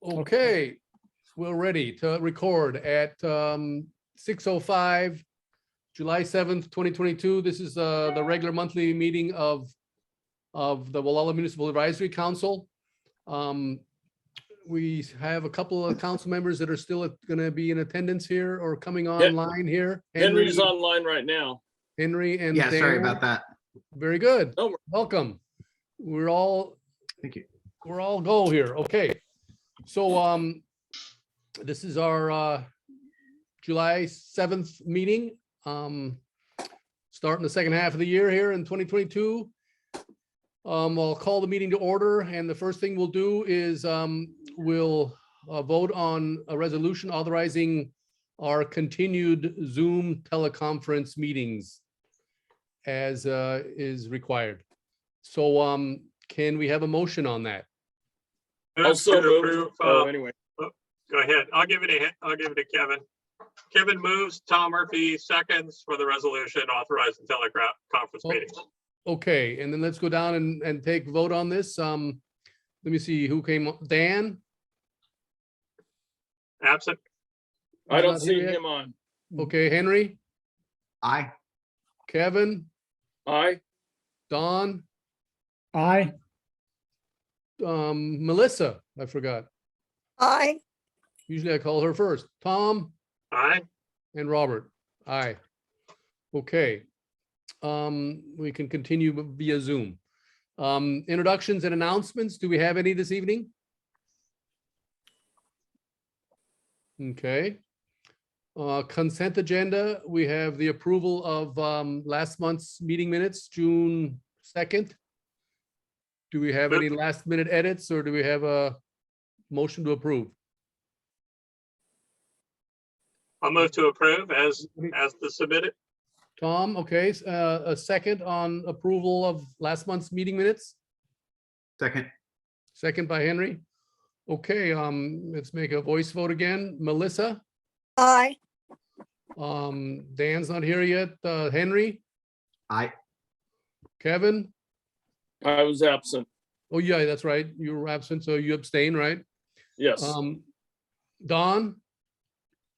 Okay, we're ready to record at 6:05, July 7th, 2022. This is the regular monthly meeting of the Walla Municipal Advisory Council. We have a couple of council members that are still going to be in attendance here or coming online here. Henry's online right now. Henry and Yeah, sorry Dan. about that. Very good. No, Welcome. We're all Thank you. we're all go here. Okay. So this is our July 7th meeting. Starting the second half of the year here in 2022. I'll call the meeting to order, and the first thing we'll do is we'll vote on a resolution authorizing our continued Zoom teleconference meetings as is required. So can we have a motion on that? Also move. Anyway, Go ahead. I'll give it to Kevin. Kevin moves, Tom Murphy seconds for the resolution authorizing teleconference meetings. Okay, and then let's go down and take vote on this. Let me see who came. Dan? Absent. I don't Not see here yet? him on. Okay, Henry? Aye. Kevin? Aye. Don? Aye. Melissa, I forgot. Aye. Usually I call her first. Tom Aye. and Robert. Aye. Okay. We can continue via Zoom. Introductions and announcements. Do we have any this evening? Okay. Consent agenda. We have the approval of last month's meeting minutes, June 2nd. Do we have any last minute edits, or do we have a motion to approve? I'll move to approve as submitted. Tom, okay, a second on approval of last month's meeting minutes, Second. second by Henry. Okay, let's make a voice vote again. Melissa, Aye. Dan's not here yet. Henry, Aye. Kevin. I was absent. Oh, yeah, that's right. You were absent, so you abstain, right? Yes. Don,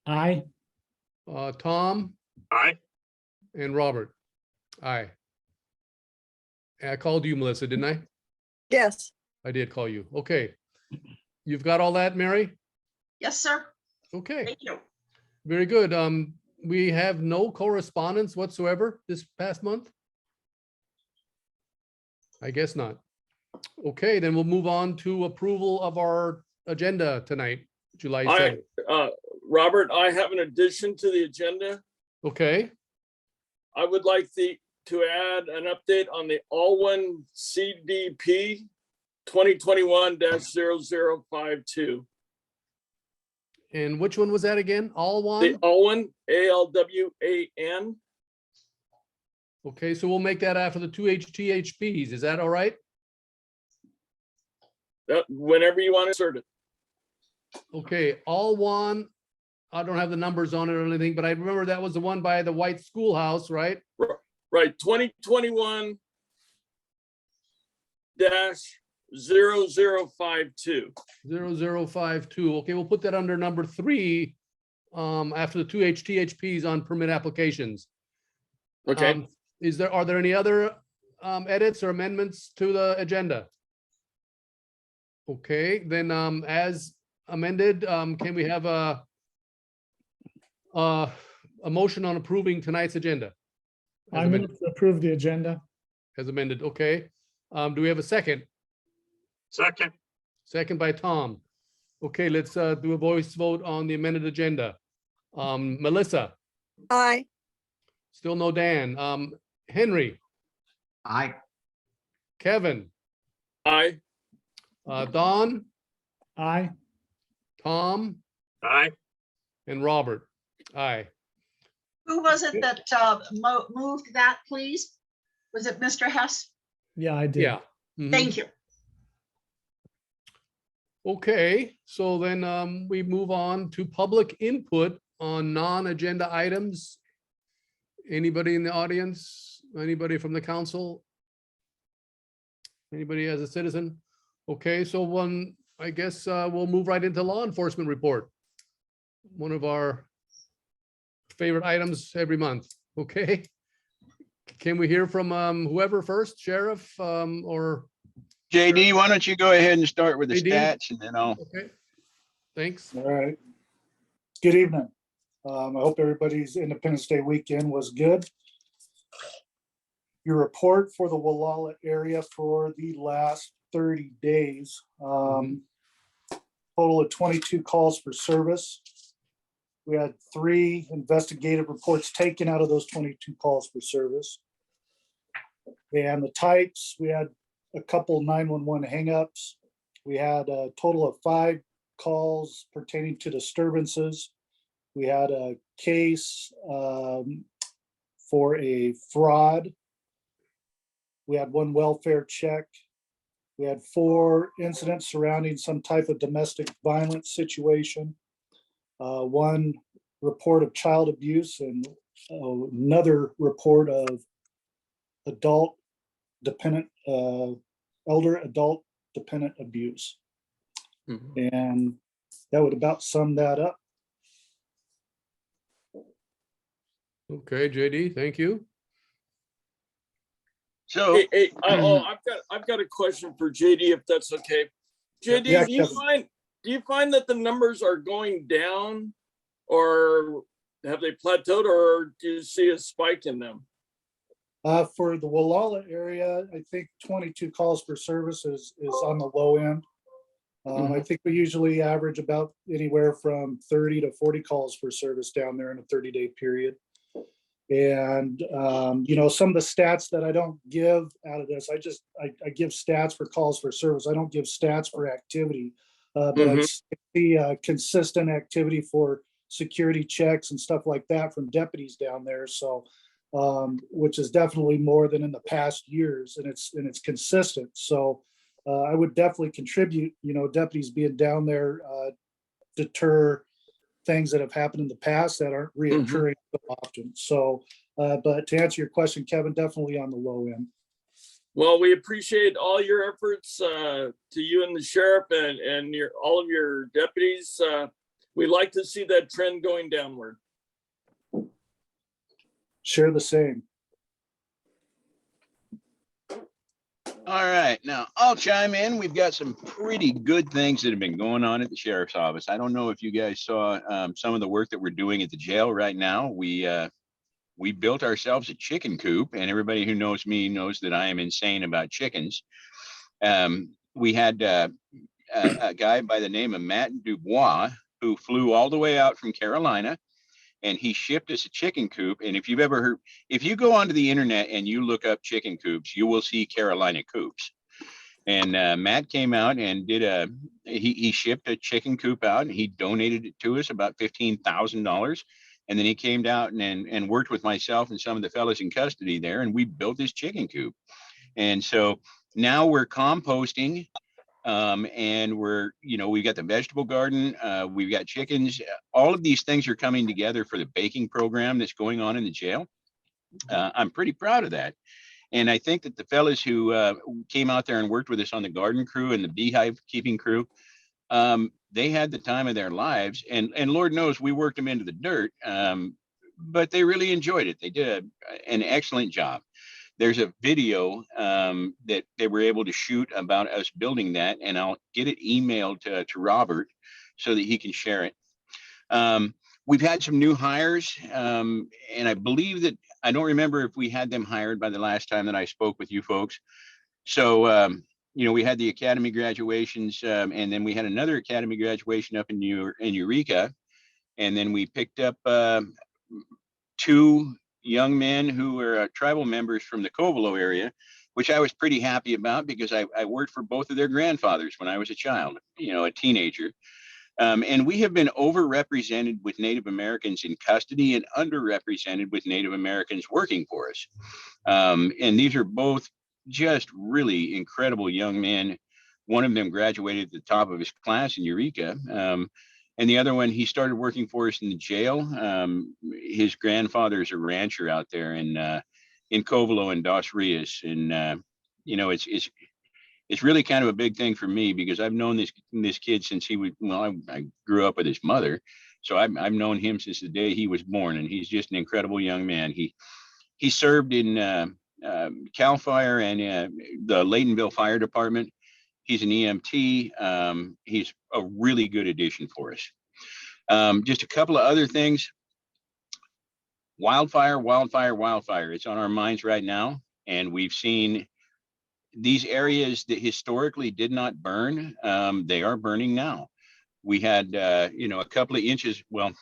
Aye. Tom, Aye. and Robert. Aye. I called you, Melissa, didn't I? Yes. I did call you. Okay. You've got all that, Mary? Yes, sir. Okay, Thank you. very good. We have no correspondence whatsoever this past month? I guess not. Okay, then we'll move on to approval of our agenda tonight, July 7th. Robert, I have an addition to the agenda. Okay, I would like to add an update on the All-One CDP 2021-0052. and which one was that again? All The one? All-One, ALWAN. Okay, so we'll make that after the two THPs. Is that all right? Whenever you want to insert it. Okay, all one. I don't have the numbers on it or anything, but I remember that was the one by the white schoolhouse, right? Right, 2021-0052. 0052. Okay, we'll put that under number 3 after the two THPs on permit applications. Okay. Are there any other edits or amendments to the agenda? Okay, then as amended, can we have a motion on approving tonight's agenda? I move to approve the agenda. As amended, okay. Do we have a second? Second. Second by Tom. Okay, let's do a voice vote on the amended agenda. Melissa, Aye. still no Dan. Henry, Aye. Kevin, Aye. Don, Aye. Tom, Aye. and Robert. Aye. Who was it that moved that, please? Was it Mr. Hess? Yeah, I did. Yeah. Mhm. Thank you. Okay, so then we move on to public input on non-agenda items. Anybody in the audience? Anybody from the council? Anybody as a citizen? Okay, so I guess we'll move right into law enforcement report. One of our favorite items every month. Okay. Can we hear from whoever first, Sheriff, or? JD, why don't you go ahead and start with the JD? stats and then I'll. Okay. Thanks. All right. Good evening. I hope everybody's Independence Day weekend was good. Your report for the Wallala area for the last 30 days. Total of 22 calls for service. We had 3 investigative reports taken out of those 22 calls for service. And the types, we had a couple 911 hangups. We had a total of 5 calls pertaining to disturbances. We had a case for a fraud. We had 1 welfare check. We had 4 incidents surrounding some type of domestic violence situation. 1 report of child abuse and another report of adult dependent, elder adult dependent abuse. And that would about sum that up. Okay, JD, thank you. So, Hey, I've got a question for JD, if that's okay. JD, Yeah, do you find that the numbers are going down, or have they plateaued, or do you see a spike in them? For the Wallala area, I think 22 calls per service is on the low end. I think we usually average about anywhere from 30 to 40 calls per service down there in a 30-day period. And, you know, some of the stats that I don't give out of this, I give stats for calls for service. I don't give stats for activity, but I see consistent activity for security checks and stuff like that from deputies down there. So, which is definitely more than in the past years, and it's consistent. So I would definitely contribute, you know, deputies being down there, deter things that have happened in the past that aren't reoccurring so often. So, but to answer your question, Kevin, definitely on the low end. Well, we appreciate all your efforts, to you and the sheriff and all of your deputies. We like to see that trend going downward. Share the same. all right, now I'll chime in. We've got some pretty good things that have been going on at the sheriff's office. I don't know if you guys saw some of the work that we're doing at the jail right now. We built ourselves a chicken coop, and everybody who knows me knows that I am insane about chickens. We had a guy by the name of Matt Dubois who flew all the way out from Carolina, and he shipped us a chicken coop. And if you've ever heard, if you go onto the internet and you look up chicken coops, you will see Carolina coops. And Matt came out and did he shipped a chicken coop out, and he donated it to us, about $15,000. And then he came out and worked with myself and some of the fellas in custody there, and we built this chicken coop. And so now we're composting, and we're, we've got the vegetable garden, we've got chickens. All of these things are coming together for the baking program that's going on in the jail. I'm pretty proud of that. And I think that the fellas who came out there and worked with us on the garden crew and the beehive keeping crew, they had the time of their lives, and Lord knows we worked them into the dirt, but they really enjoyed it. They did an excellent job. There's a video that they were able to shoot about us building that, and I'll get it emailed to Robert so that he can share it. We've had some new hires, and I believe that, I don't remember if we had them hired by the last time that I spoke with you folks. So, we had the academy graduations, and then we had another academy graduation up in Eureka. And then we picked up 2 young men who were tribal members from the Covelo area, which I was pretty happy about because I worked for both of their grandfathers when I was a child, a teenager. And we have been overrepresented with Native Americans in custody and underrepresented with Native Americans working for us. And these are both just really incredible young men. One of them graduated at the top of his class in Eureka. And the other one, he started working for us in the jail. His grandfather's a rancher out there in Covelo and Dos Rios. And, it's really kind of a big thing for me because I've known this kid since he was, well, I grew up with his mother. So I've known him since the day he was born, and he's just an incredible young man. He served in CalFire and the Laytonville Fire Department. He's an EMT. He's a really good addition for us. Just a couple of other things. Wildfire. It's on our minds right now. And we've seen these areas that historically did not burn. They are burning now. We had, a couple of inches. Well,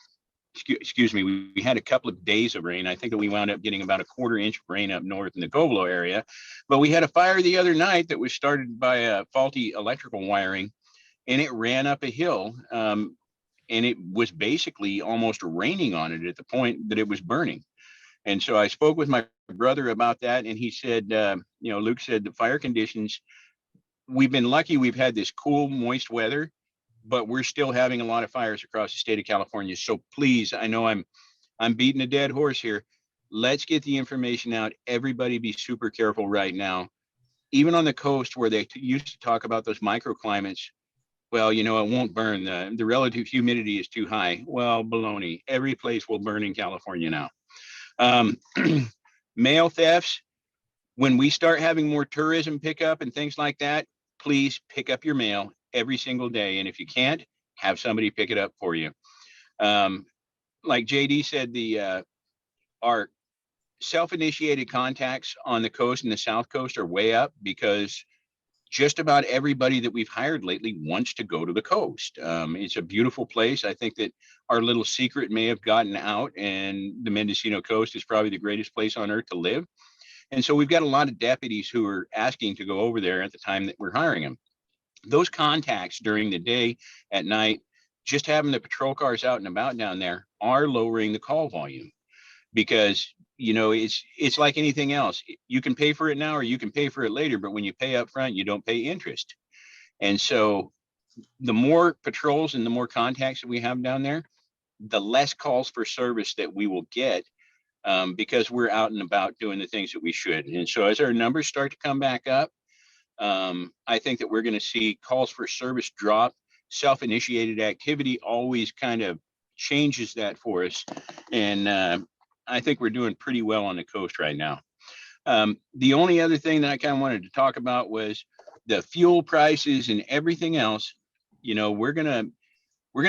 excuse me. We had a couple of days of rain. I think that we wound up getting about a 1/4 inch of rain up north in the Govelo area. But we had a fire the other night that was started by a faulty electrical wiring, and it ran up a hill. And it was basically almost raining on it at the point that it was burning. And so I spoke with my brother about that, and he said, Luke said the fire conditions, we've been lucky. We've had this cool, moist weather, but we're still having a lot of fires across the state of California. So please, I know I'm beating a dead horse here. Let's get the information out. Everybody be super careful right now. Even on the coast where they used to talk about those microclimates, well, it won't burn. The relative humidity is too high. Well, baloney. Every place will burn in California now. Mail thefts. When we start having more tourism pickup and things like that, please pick up your mail every single day. And if you can't, have somebody pick it up for you. Like JD said, our self-initiated contacts on the coast and the South Coast are way up because just about everybody that we've hired lately wants to go to the coast. It's a beautiful place. I think that our little secret may have gotten out, and the Mendocino coast is probably the greatest place on earth to live. And so we've got a lot of deputies who are asking to go over there at the time that we're hiring them. Those contacts during the day, at night, just having the patrol cars out and about down there are lowering the call volume because it's like anything else. You can pay for it now or you can pay for it later, but when you pay up front, you don't pay interest. And so the more patrols and the more contacts that we have down there, the less calls for service that we will get because we're out and about doing the things that we should. And so as our numbers start to come back up, I think that we're going to see calls for service drop. Self-initiated activity always kind of changes that for us. And I think we're doing pretty well on the coast right now. The only other thing that I kind of wanted to talk about was the fuel prices and everything else. We're gonna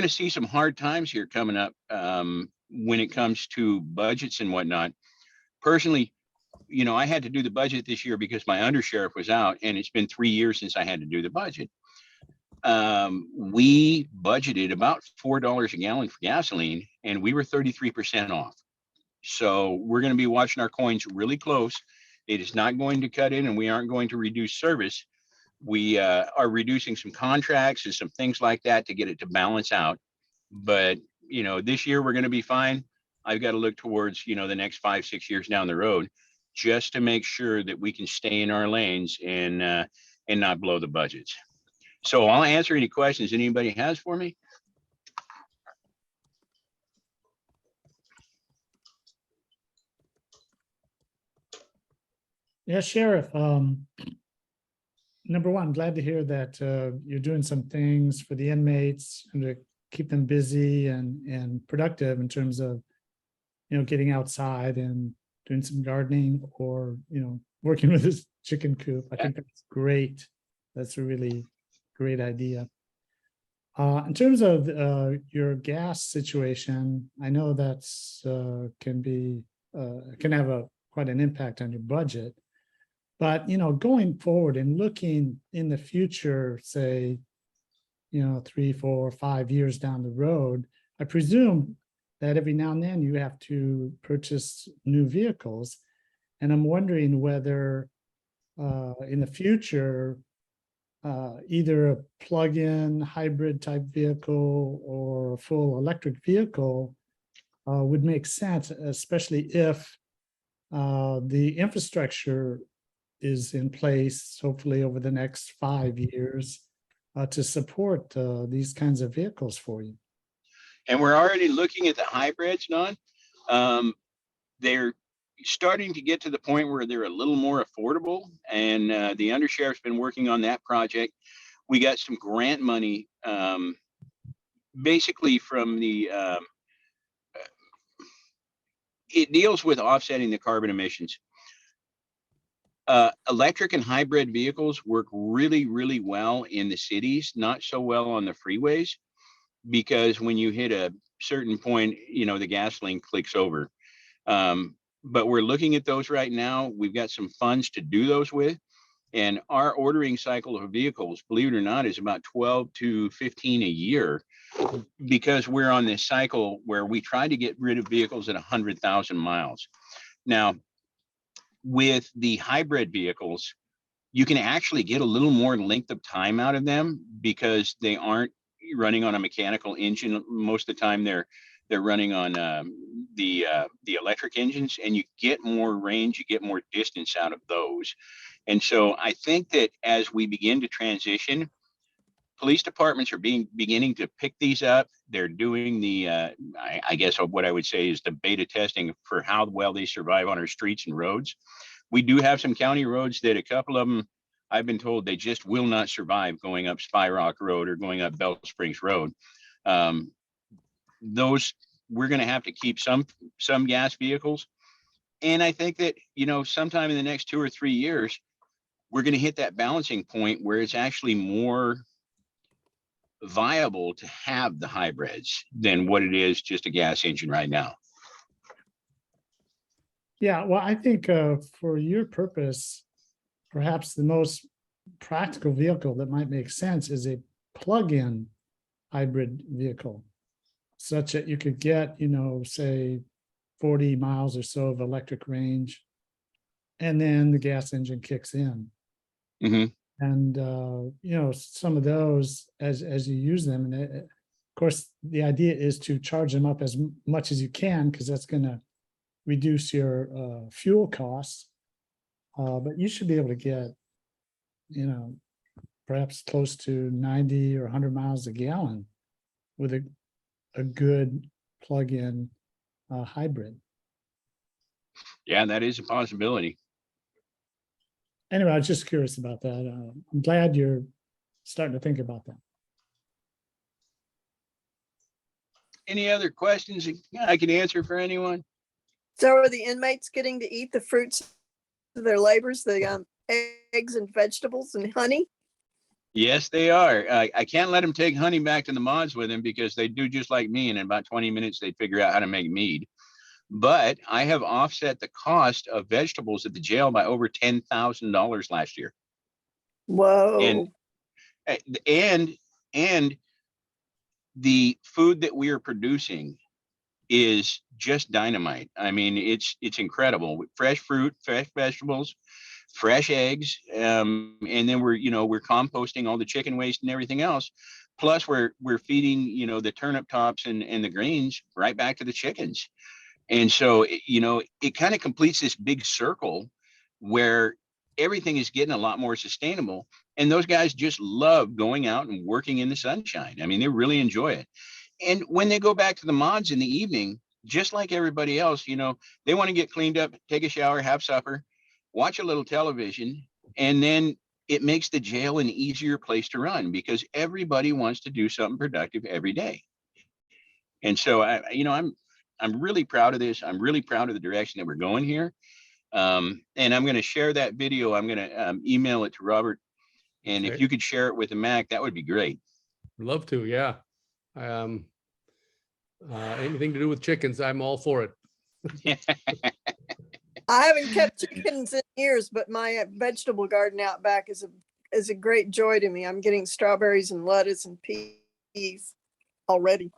see some hard times here coming up when it comes to budgets and whatnot. Personally, I had to do the budget this year because my undersheriff was out, and it's been 3 years since I had to do the budget. We budgeted about $4 a gallon for gasoline, and we were 33% off. So we're going to be watching our coins really close. It is not going to cut in, and we aren't going to reduce service. We are reducing some contracts and some things like that to get it to balance out. But, this year we're going to be fine. I've got to look towards, the next 5-6 years down the road just to make sure that we can stay in our lanes and not blow the budgets. So I'll answer any questions anybody has for me. Yeah, Sheriff. Number one, glad to hear that you're doing some things for the inmates and to keep them busy and productive in terms of, getting outside and doing some gardening or, working with this chicken coop. I think that's great. That's a really great idea. In terms of your gas situation, I know that's can have quite an impact on your budget. But, going forward and looking in the future, say, 3, 4, 5 years down the road, I presume that every now and then you have to purchase new vehicles. And I'm wondering whether in the future, either a plug-in hybrid type vehicle or a full electric vehicle would make sense, especially if the infrastructure is in place, hopefully over the next 5 years, to support these kinds of vehicles for you. And we're already looking at the hybrids, Don. They're, starting to get to the point where they're a little more affordable, and the undersheriff's been working on that project. We got some grant money, basically from the, it deals with offsetting the carbon emissions. Electric and hybrid vehicles work really, really well in the cities, not so well on the freeways, because when you hit a certain point, you know, the gasoline clicks over. But we're looking at those right now. We've got some funds to do those with. And our ordering cycle of vehicles, believe it or not, is about 12 to 15 a year, because we're on this cycle where we try to get rid of vehicles at 100,000 miles. Now, with the hybrid vehicles, you can actually get a little more length of time out of them because they aren't running on a mechanical engine. Most of the time they're running on the electric engines, and you get more range, you get more distance out of those. And so I think that as we begin to transition, police departments are beginning to pick these up. They're doing the, I guess what I would say is the beta testing for how well they survive on our streets and roads. We do have some county roads that a couple of them, I've been told they just will not survive going up Spy Rock Road or going up Bell Springs Road. Those, we're going to have to keep some gas vehicles. And I think that, you know, sometime in the next 2 or 3 years, we're going to hit that balancing point where it's actually more viable to have the hybrids than what it is just a gas engine right now. Yeah, well, I think for your purpose, perhaps the most practical vehicle that might make sense is a plug-in hybrid vehicle, such that you could get, you know, say 40 miles or so of electric range, and then the gas engine kicks in. Mm-hmm. And you know, some of those, as you use them, and of course the idea is to charge them up as much as you can, because that's going to reduce your fuel costs. But you should be able to get, you know, perhaps close to 90 or 100 miles a gallon with a good plug-in hybrid. Yeah, that is a possibility. Anyway, I was just curious about that. I'm glad you're starting to think about that. Any other questions I can answer for anyone? So are the inmates getting to eat the fruits of their labors, the eggs and vegetables and honey? Yes, they are. I can't let them take honey back to the mods with them because they do just like me. And in about 20 minutes, they figure out how to make mead. But I have offset the cost of vegetables at the jail by over $10,000 last year. Whoa. And the food that we are producing is just dynamite. I mean, it's incredible. Fresh fruit, fresh vegetables, fresh eggs, and then we're composting all the chicken waste and everything else. Plus, we're feeding, you know, the turnip tops and the greens right back to the chickens. And so, you know, it kind of completes this big circle where everything is getting a lot more sustainable. And those guys just love going out and working in the sunshine. I mean, they really enjoy it. And when they go back to the mods in the evening, just like everybody else, you know, they want to get cleaned up, take a shower, have supper, watch a little television, and then it makes the jail an easier place to run because everybody wants to do something productive every day. And so, I'm really proud of this. I'm really proud of the direction that we're going here. And I'm going to share that video. I'm going to email it to Robert. And if you could share it with the MAC, that would be great. Love to, yeah. Anything to do with chickens, I'm all for it. I haven't kept chickens in years, but my vegetable garden out back is a great joy to me. I'm getting strawberries and lettuce and peas already.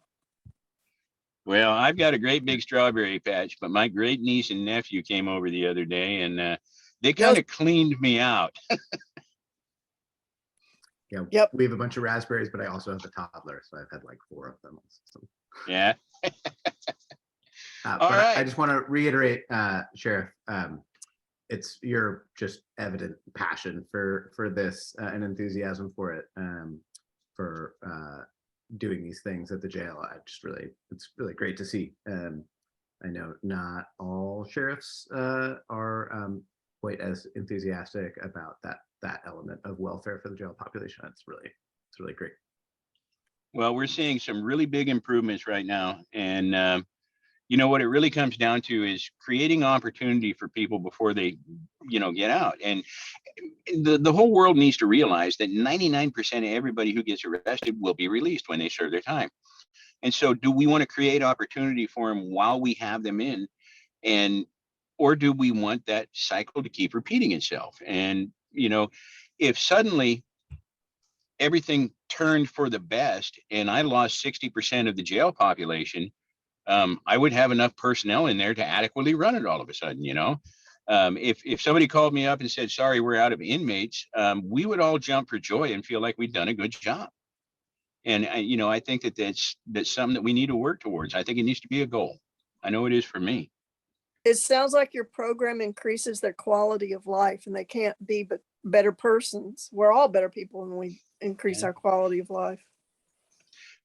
Well, I've got a great big strawberry patch, but my great niece and nephew came over the other day and they kind of cleaned me out. Yeah. Yep. We have a bunch of raspberries, but I also have a toddler, so I've had like 4 of them. So. Yeah. But right. I just want to reiterate, Sheriff, it's your just evident passion for this and enthusiasm for it, for doing these things at the jail. It's really great to see. I know not all sheriffs are quite as enthusiastic about that element of welfare for the jail population. It's really great. Well, we're seeing some really big improvements right now. And you know, what it really comes down to is creating opportunity for people before they, you know, get out. And the whole world needs to realize that 99% of everybody who gets arrested will be released when they serve their time. And so do we want to create opportunity for them while we have them in? Or do we want that cycle to keep repeating itself? And, you know, if suddenly everything turned for the best and I lost 60% of the jail population, I would have enough personnel in there to adequately run it all of a sudden, you know. If somebody called me up and said, sorry, we're out of inmates, we would all jump for joy and feel like we've done a good job. And you know, I think that's something that we need to work towards. I think it needs to be a goal. I know it is for me. It sounds like your program increases their quality of life, and they can't be but better persons. We're all better people when we increase Yeah. our quality of life.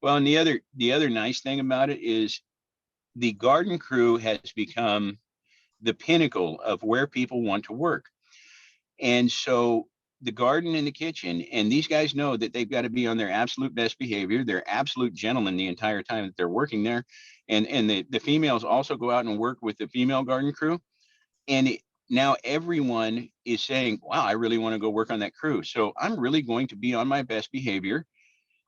Well, and the other nice thing about it is the garden crew has become the pinnacle of where people want to work. And so the garden and the kitchen, and these guys know that they've got to be on their absolute best behavior. They're absolute gentlemen the entire time that they're working there. And the females also go out and work with the female garden crew. And now everyone is saying, wow, I really want to go work on that crew. So I'm really going to be on my best behavior.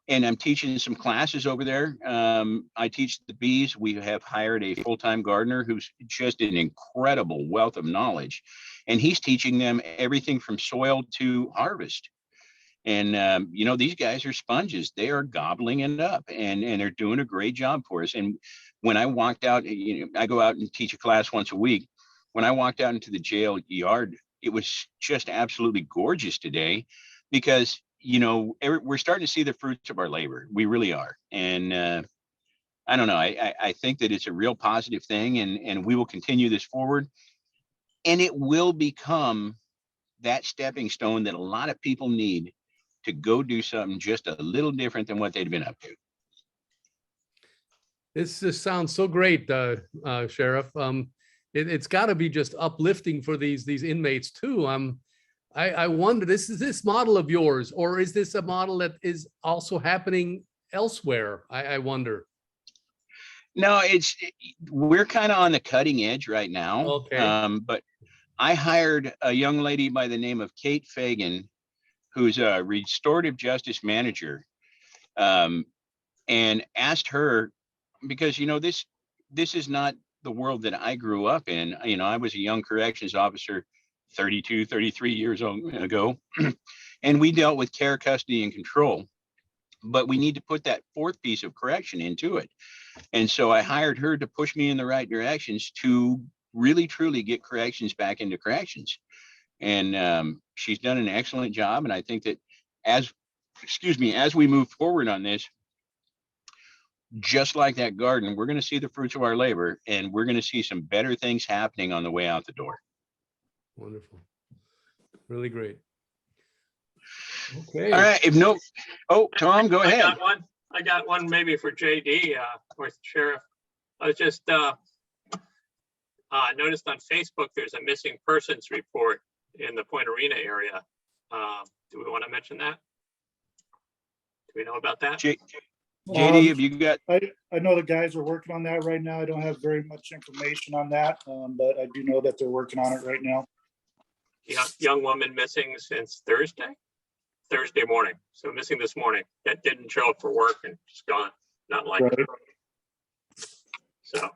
And I'm teaching some classes over there. I teach the bees. We have hired a full-time gardener who's just an incredible wealth of knowledge. And he's teaching them everything from soil to harvest. And, you know, these guys are sponges. They are gobbling it up, and they're doing a great job for us. And when I walked out, you know, I go out and teach a class once a week. When I walked out into the jail yard, it was just absolutely gorgeous today because, you know, we're starting to see the fruits of our labor. We really are. And I don't know. I think that it's a real positive thing, and we will continue this forward. And it will become that stepping stone that a lot of people need to go do something just a little different than what they'd been up to. This just sounds so great, Sheriff. It's got to be just uplifting for these inmates too. I wonder, is this model of yours, or is this a model that is also happening elsewhere? I wonder. No, we're kind of on the cutting edge right now. Okay. But I hired a young lady by the name of Kate Fagan, who's a restorative justice manager, and asked her, because, you know, this is not the world that I grew up in. You know, I was a young corrections officer 32, 33 years ago, and we dealt with care, custody, and control. But we need to put that fourth piece of correction into it. And so I hired her to push me in the right directions to really, truly get corrections back into corrections. And she's done an excellent job. And I think that as we move forward on this, just like that garden, we're going to see the fruits of our labor, and we're going to see some better things happening on the way out the door. Wonderful. Really great. Okay. All right. Tom, go ahead. I got one maybe for JD or Sheriff. I was just noticed on Facebook there's a missing persons report in the Point Arena area. Do we want to mention that? Do we know about that? JD, have you got? I know the guys are working on that right now. I don't have very much information on that, but I do know that they're working on it right now. Yeah, young woman missing since Thursday morning. So missing this morning. That didn't show up for work and just gone. Not like Right. her. So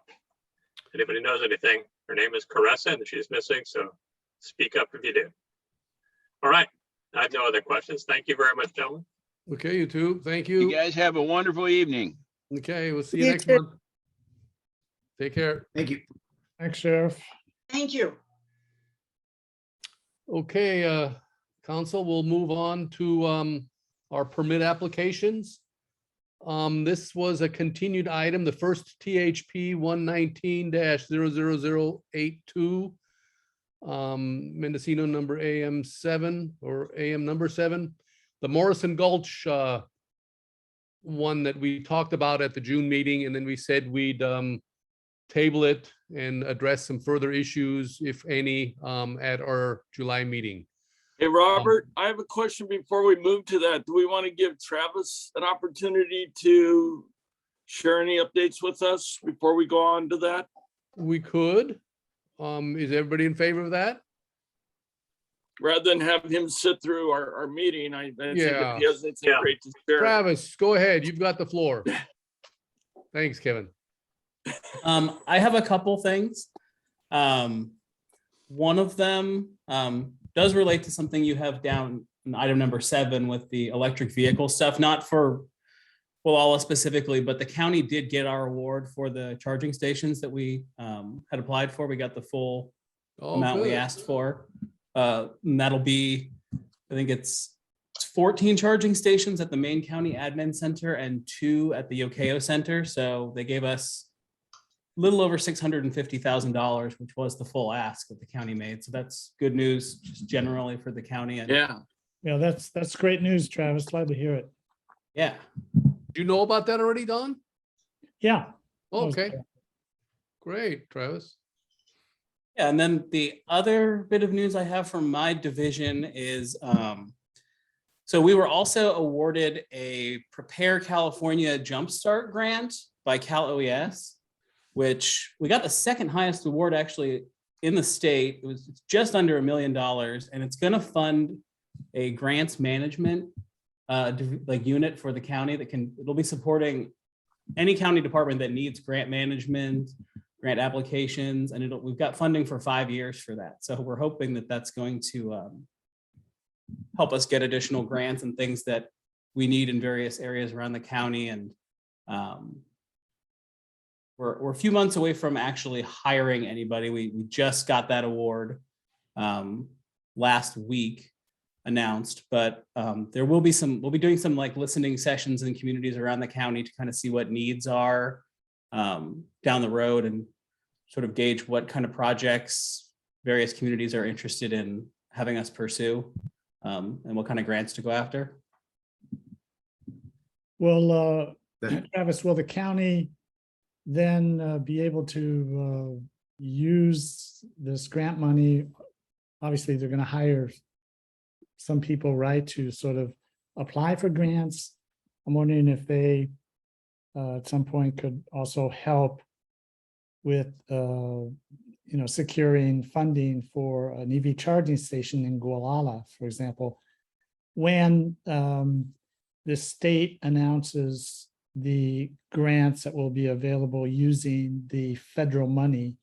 anybody knows anything? Her name is Caressa and she's missing. So speak up if you do. All right. I have no other questions. Thank you very much, gentlemen. Okay, you too. Thank You you. guys have a wonderful evening. Okay, we'll see you You next too. month. Take care. Thank you. Thanks, Sheriff. Thank you. Okay, council, we'll move on to our permit applications. This was a continued item, the first THP 119-00082. Mendocino number AM7 or AM number 7. The Morrison Gulch one that we talked about at the June meeting, and then we said we'd table it and address some further issues, if any, at our July meeting. Hey, Robert, I have a question before we move to that. Do we want to give Travis an opportunity to share any updates with us before we go on to that? We could. Is everybody in favor of that? Rather than have him sit through our meeting, I think Yeah. if he has anything Yeah. great to share. Travis, go ahead. You've got the floor. Thanks, Kevin. I have a couple things. One of them does relate to something you have down in item number 7 with the electric vehicle stuff, not for Walla specifically, but the county did get our award for the charging stations that we had applied for. We got the full Oh, amount we good. asked for. And that'll be, I think it's 14 charging stations at the main county admin center and 2 at the Yokeo Center. So they gave us a little over $650,000, which was the full ask that the county made. So that's good news just generally for the county. And Yeah. Yeah, that's great news, Travis. Glad to hear it. yeah, Do you know about that already, Don? Yeah. Okay. Great, Travis. yeah. And then the other bit of news I have from my division is, so we were also awarded a Prepare California Jumpstart grant by Cal OES, which we got the second highest award actually in the state. It was just under $1 million, and it's going to fund a grants management unit for the county it'll be supporting any county department that needs grant management, grant applications, and we've got funding for 5 years for that. So we're hoping that that's going to help us get additional grants and things that we need in various areas around the county. And we're a few months away from actually hiring anybody. We just got that award last week announced, but we'll be doing some like listening sessions in communities around the county to kind of see what needs are down the road and sort of gauge what kind of projects various communities are interested in having us pursue, and what kind of grants to go after. Well, That- Travis, will the county then be able to use this grant money? Obviously, they're going to hire some people, right, to sort of apply for grants. I'm wondering if they at some point could also help with securing funding for an EV charging station in Gualala, for example. When the state announces the grants that will be available using the federal money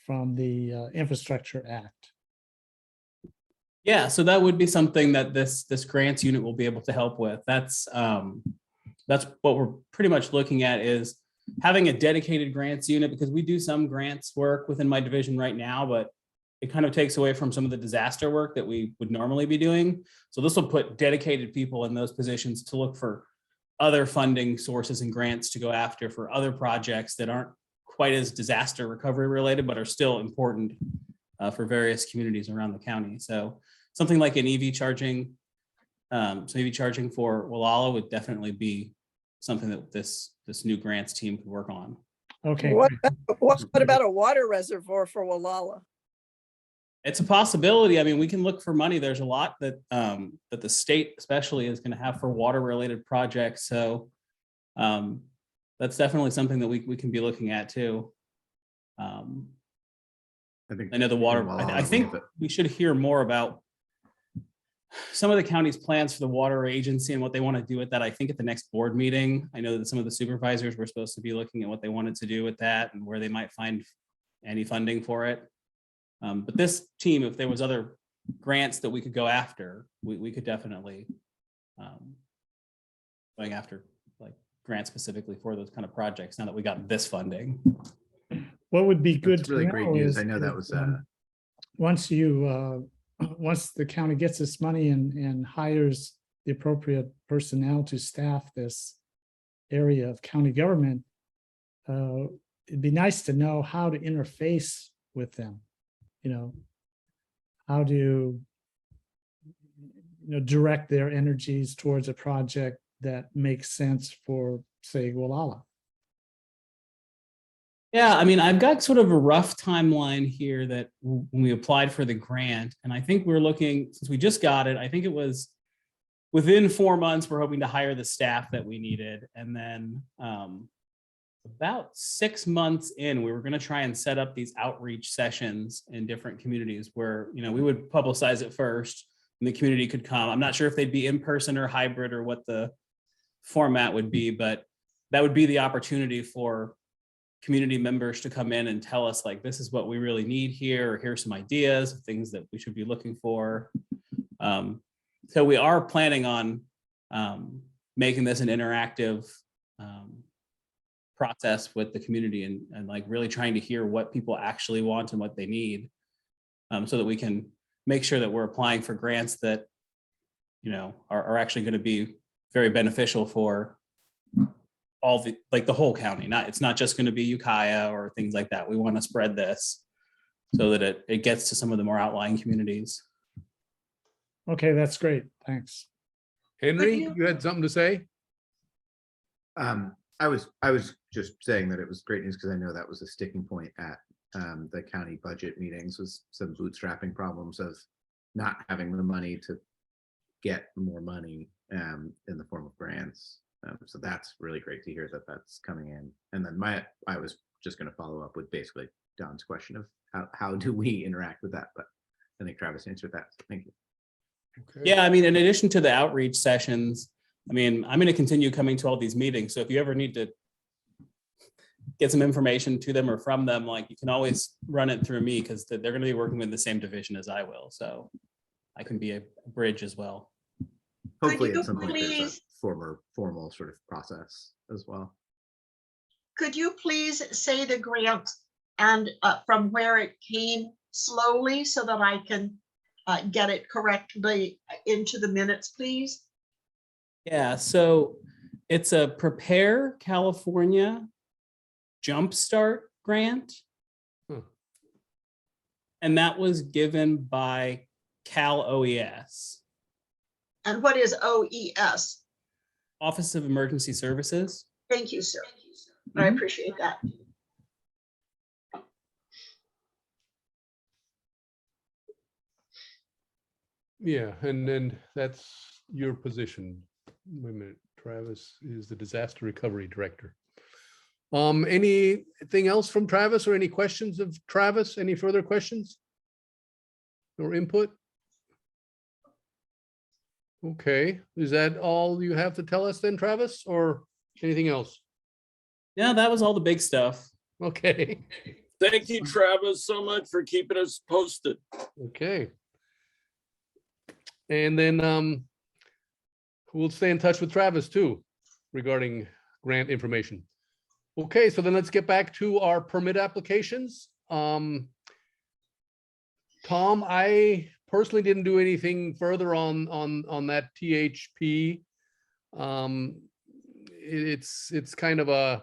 from the Infrastructure Act. Yeah, so that would be something that this grants unit will be able to help with. That's what we're pretty much looking at, is having a dedicated grants unit, because we do some grants work within my division right now, but it kind of takes away from some of the disaster work that we would normally be doing. So this will put dedicated people in those positions to look for other funding sources and grants to go after for other projects that aren't quite as disaster recovery related, but are still important for various communities around the county. So something like an EV charging, EV charging for Wallala would definitely be something that this new grants team could work on. Okay. What great. about a water reservoir for Wallala? It's a possibility. I mean, we can look for money. There's a lot that that the state especially is going to have for water related projects. So that's definitely something that we can be looking at too. I know the water, I think we should hear more about some of the county's plans for the water agency and what they want to do with that. I think at the next board meeting, I know that some of the supervisors were supposed to be looking at what they wanted to do with that and where they might find any funding for it. But this team, if there was other grants that we could go after, we could definitely going after like grants specifically for those kind of projects now that we got this funding. What would be good That's to really great know news. is I know that if, was once the county gets this money and hires the appropriate personnel to staff this area of county government, it'd be nice to know how to interface with them. How to direct their energies towards a project that makes sense for, say, Wallala. Yeah, I mean, I've got sort of a rough timeline here that when we applied for the grant, and I think we're looking, since we just got it, I think it was within 4 months, we're hoping to hire the staff that we needed. And then about 6 months in, we were going to try and set up these outreach sessions in different communities where, you know, we would publicize it first and the community could come. I'm not sure if they'd be in person or hybrid or what the format would be, but that would be the opportunity for community members to come in and tell us, like, this is what we really need here, or here's some ideas of things that we should be looking for. So we are planning on making this an interactive process with the community and like really trying to hear what people actually want and what they need, so that we can make sure that we're applying for grants that, you know, are actually going to be very beneficial for all the, like the whole county. It's not just going to be Ukiah or things like that. We want to spread this so that it gets to some of the more outlying communities. Okay, that's great. Thanks. Henry, you- you had something to say? I was just saying that it was great news because I know that was a sticking point at the county budget meetings, was some bootstrapping problems of not having the money to get more money in the form of grants. So that's really great to hear that that's coming in. And then I was just going to follow up with basically Don's question of how do we interact with that? But I think Travis answered that. So thank you. Okay. Yeah, I mean, in addition to the outreach sessions, I mean, I'm going to continue coming to all these meetings. So if you ever need to get some information to them or from them, like, you can always run it through me because they're going to be working with the same division as I will. So I can be a bridge as well. Hopefully you at some point there's a please- formal sort of process as well. Could you please say the grant and from where it came slowly so that I can get it correctly into the minutes, please? Yeah, so it's a Prepare California Jumpstart grant. Hmm. And that was given by Cal OES, And what is OES? Office of Emergency Services. Thank you, sir. I appreciate that. Yeah, and then that's your position. Wait a minute, Travis is the Disaster Recovery Director. Anything else from Travis or any questions of Travis? Any further questions or input? Okay, is that all you have to tell us then, Travis, or anything else? Yeah, that was all the big stuff. Okay, Thank you, Travis, so much for keeping us posted. okay. And then we'll stay in touch with Travis too regarding grant information. Okay, so then let's get back to our permit applications. Tom, I personally didn't do anything further on that THP. It's kind of a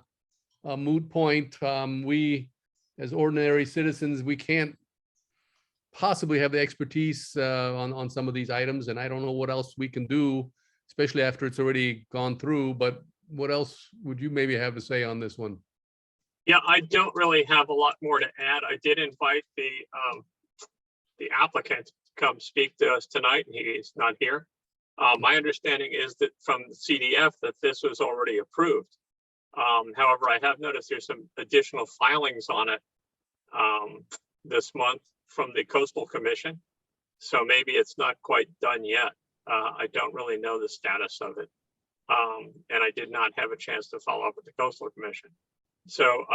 moot point. We, as ordinary citizens, we can't possibly have the expertise on some of these items, and I don't know what else we can do, especially after it's already gone through. But what else would you maybe have to say on this one? Yeah, I don't really have a lot more to add. I did invite the applicant to come speak to us tonight, and he's not here. My understanding is that from the CDF that this was already approved. However, I have noticed there's some additional filings on it this month from the Coastal Commission. So maybe it's not quite done yet. I don't really know the status of it. And I did not have a chance to follow up with the Coastal Commission. So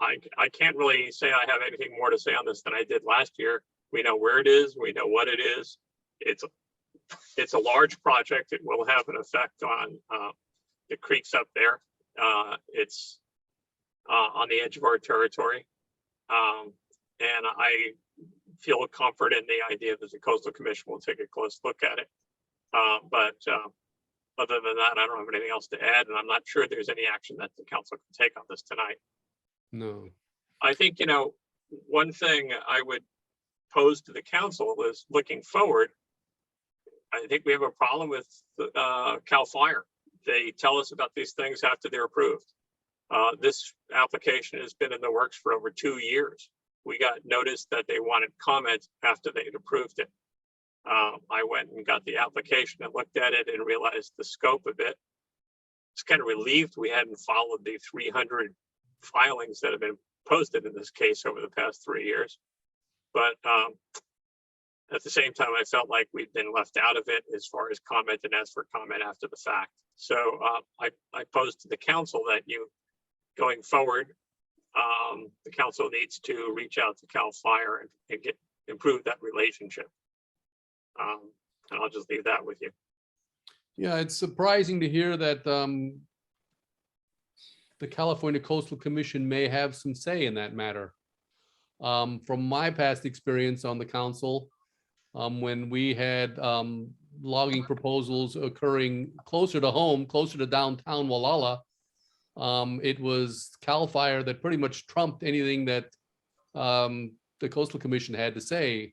I can't really say I have anything more to say on this than I did last year. We know where it is. We know what it is. It's a large project. It will have an effect on the creeks up there. It's on the edge of our territory. And I feel a comfort in the idea that the Coastal Commission will take a close look at it. But other than that, I don't have anything else to add, and I'm not sure there's any action that the council can take on this tonight. No. I think, one thing I would pose to the council is looking forward. I think we have a problem with CalFire. They tell us about these things after they're approved. This application has been in the works for over 2 years. We got notice that they wanted comments after they'd approved it. I went and got the application and looked at it and realized the scope of it. I was kind of relieved we hadn't followed the 300 filings that have been posted in this case over the past 3 years. But at the same time, I felt like we'd been left out of it as far as comment and asked for comment after the fact. So I posed to the council that going forward, the council needs to reach out to CalFire and improve that relationship. And I'll just leave that with you. Yeah, it's surprising to hear that the California Coastal Commission may have some say in that matter. From my past experience on the council, when we had logging proposals occurring closer to home, closer to downtown Wallala, it was CalFire that pretty much trumped anything that the Coastal Commission had to say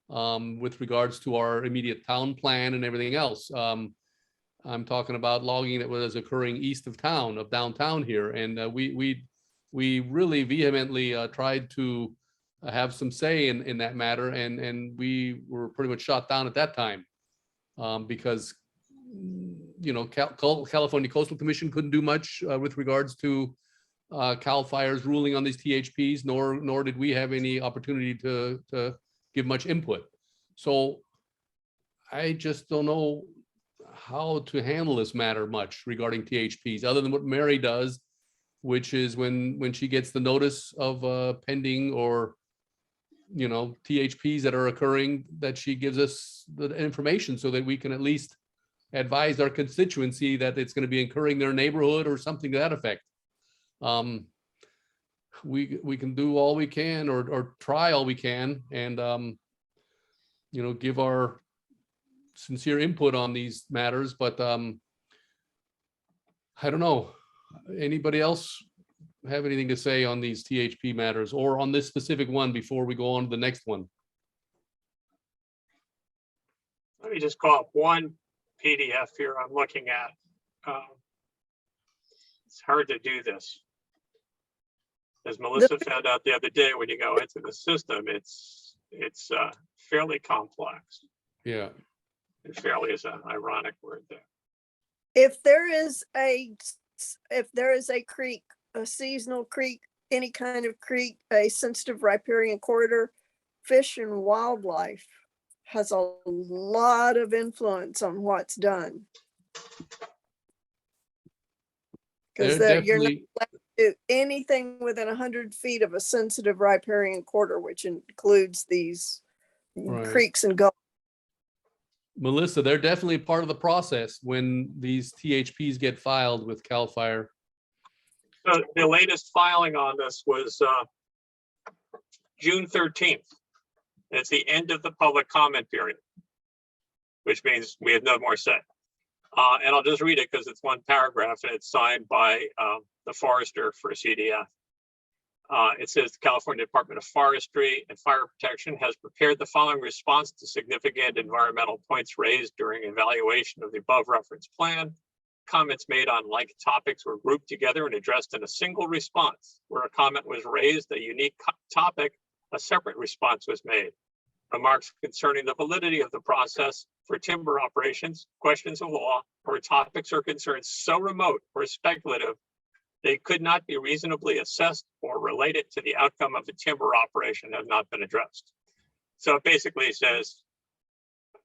with regards to our immediate town plan and everything else. I'm talking about logging that was occurring east of town, of downtown here, and we really vehemently tried to have some say in that matter, and we were pretty much shot down at that time because California Coastal Commission couldn't do much with regards to CalFire's ruling on these THPs, nor did we have any opportunity to give much input. So I just don't know how to handle this matter much regarding THPs, other than what Mary does, which is when she gets the notice of pending or THPs that are occurring, that she gives us the information so that we can at least advise our constituency that it's going to be occurring in their neighborhood or something to that effect. We can do all we can or try all we can and give our sincere input on these matters, but I don't know. Anybody else have anything to say on these THP matters or on this specific one before we go on to the next one? Let me just call up one PDF here I'm looking at. It's hard to do this. As Melissa found out the other day, when you go into the system, it's fairly complex. Yeah. And fairly is an ironic word there. If there is a creek, a seasonal creek, any kind of creek, a sensitive riparian corridor, fish and wildlife has a lot of influence on what's done. Because you're not allowed to do anything within 100 feet of a sensitive riparian corridor, which includes these creeks and gullies. Melissa, they're definitely part of the process when these THPs get filed with CalFire. So the latest filing on this was June 13th. It's the end of the public comment period, which means we have no more say. And I'll just read it because it's one paragraph and it's signed by the forester for CDF. It says the California Department of Forestry and Fire Protection has prepared the following response to significant environmental points raised during evaluation of the above referenced plan. Comments made on like topics were grouped together and addressed in a single response. Where a comment was raised, a unique topic, a separate response was made. Remarks concerning the validity of the process for timber operations, questions of law, or topics or concerns so remote or speculative they could not be reasonably assessed or related to the outcome of the timber operation have not been addressed. So it basically says,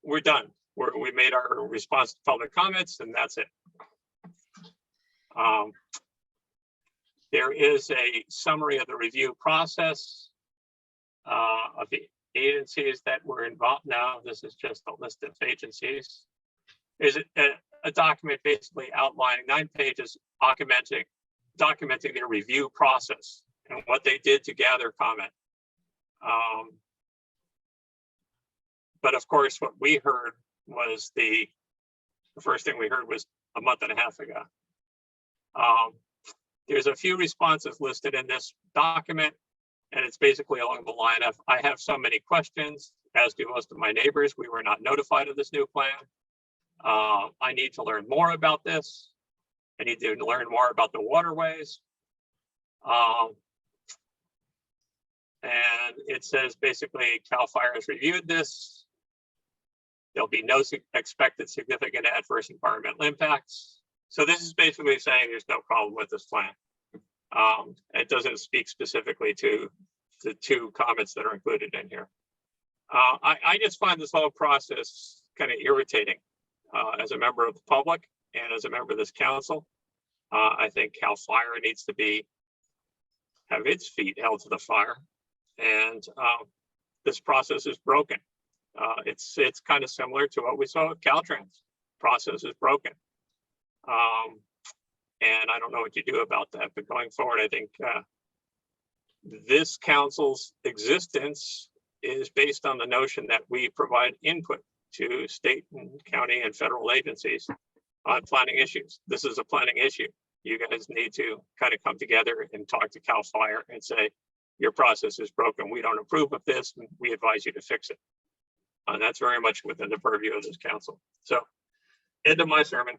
we're done. We made our response to public comments and that's it. There is a summary of the review process of the agencies that were involved. Now, this is just a list of agencies. There's a document basically outlining 9 pages documenting their review process and what they did to gather comment. But of course, what we heard was the first thing we heard was a month and a half ago. There's a few responses listed in this document, and it's basically along the line of, I have so many questions, as do most of my neighbors. We were not notified of this new plan. I need to learn more about this. I need to learn more about the waterways. And it says basically CalFire has reviewed this. There'll be no expected significant adverse environmental impacts. So this is basically saying there's no problem with this plan. It doesn't speak specifically to the two comments that are included in here. I just find this whole process kind of irritating as a member of the public and as a member of this council. I think CalFire needs to have its feet held to the fire, and this process is broken. It's kind of similar to what we saw with Caltrans. Process is broken, and I don't know what you do about that. But going forward, I think this council's existence is based on the notion that we provide input to state and county and federal agencies on planning issues. This is a planning issue. You guys need to kind of come together and talk to CalFire and say, your process is broken. We don't approve of this. And we advise you to fix it. And that's very much within the purview of this council. So, end of my sermon.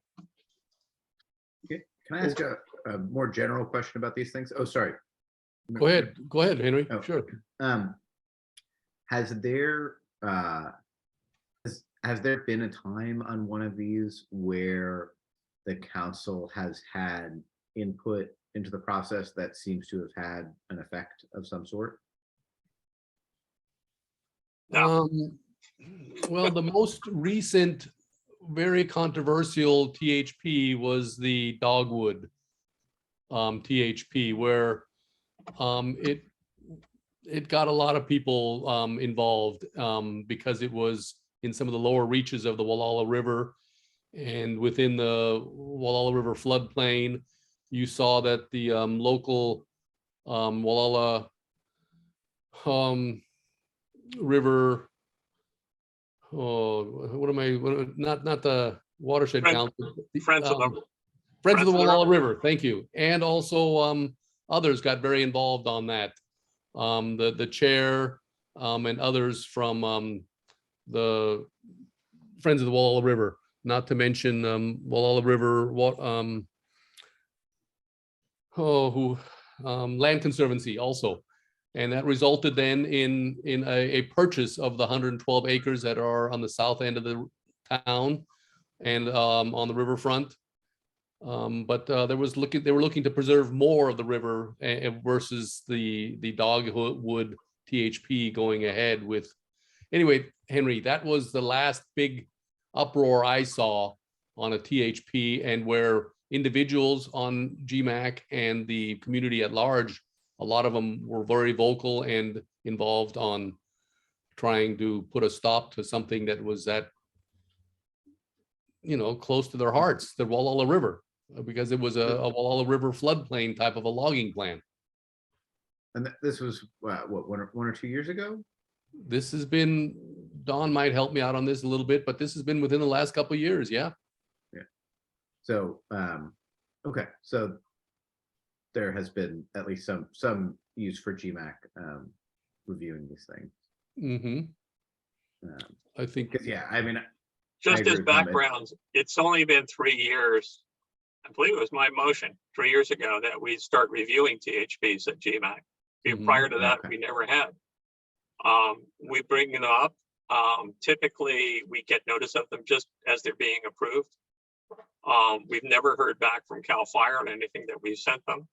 Okay. Can I ask a more general question about these things? Oh, sorry. Go ahead, Henry. Oh, Sure. Has there been a time on one of these where the council has had input into the process that seems to have had an effect of some sort? No. Well, the most recent, very controversial THP was the Dogwood THP, where it got a lot of people involved because it was in some of the lower reaches of the Wallala River, and within the Wallala River floodplain, you saw that the local Wallala River, not the watershed council. Friends of the Friends of the Wallala River, thank you. And also others got very involved on that. The chair and others from the Friends of the Wallala River, not to mention Wallala River, Land Conservancy also. And that resulted then in a purchase of the 112 acres that are on the south end of the town and on the riverfront. But they were looking to preserve more of the river versus the Dogwood THP going ahead with. Anyway, Henry, that was the last big uproar I saw on a THP, and where individuals on GMAC and the community at large, a lot of them were very vocal and involved on trying to put a stop to something that was close to their hearts, the Wallala River, because it was a Wallala River floodplain type of a logging plan. And this was what, 1 or 2 years ago? This has been, Don might help me out on this a little bit, but this has been within the last couple of years. Yeah. Yeah. So, okay. So there has been at least some use for GMAC reviewing these things. Mm-hmm. I think. Yeah, I mean, just as background, it's only been 3 years. I believe it was my motion 3 years ago that we start reviewing THPs at GMAC. Prior to that, we never had. We bring them up. Typically, we get notice of them just as they're being approved. We've never heard back from CalFire on anything that we've sent them.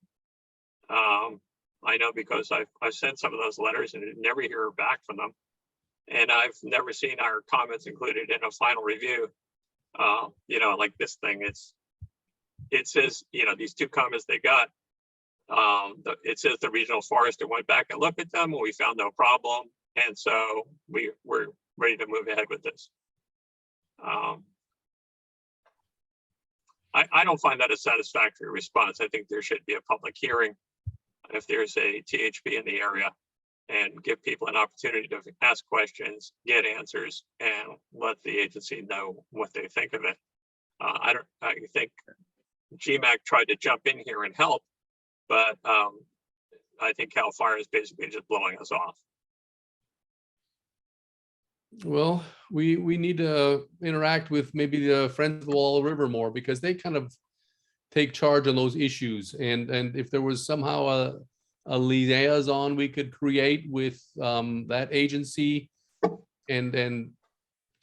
I know because I've sent some of those letters and never hear back from them. And I've never seen our comments included in a final review. Like this thing, it says, these two comments they got, it says the regional forester went back and looked at them and we found no problem. And so we're ready to move ahead with this. I don't find that a satisfactory response. I think there should be a public hearing if there's a THP in the area, and give people an opportunity to ask questions, get answers, and let the agency know what they think of it. I think GMAC tried to jump in here and help, but I think CalFire is basically just blowing us off. Well, we need to interact with maybe the Friends of the Wallala River more, because they kind of take charge on those issues. And if there was somehow a liaison we could create with that agency and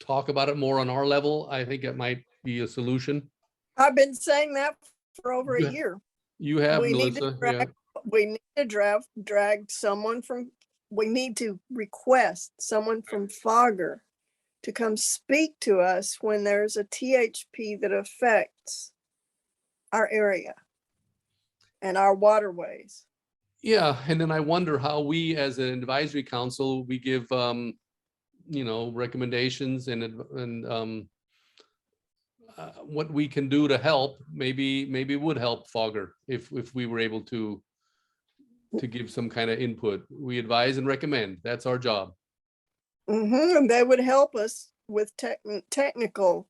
talk about it more on our level, I think it might be a solution. I've been saying that for over a Yeah. year. You have, We need to Melissa, yeah. We need to drag someone from, we need to request someone from Fogger to come speak to us when there's a THP that affects our area and our waterways. Yeah, and then I wonder how we, as an advisory council, we give, recommendations and what we can do to help. Maybe would help Fogger if we were able to give some kind of input. We advise and recommend. That's our job. And they would help us with technical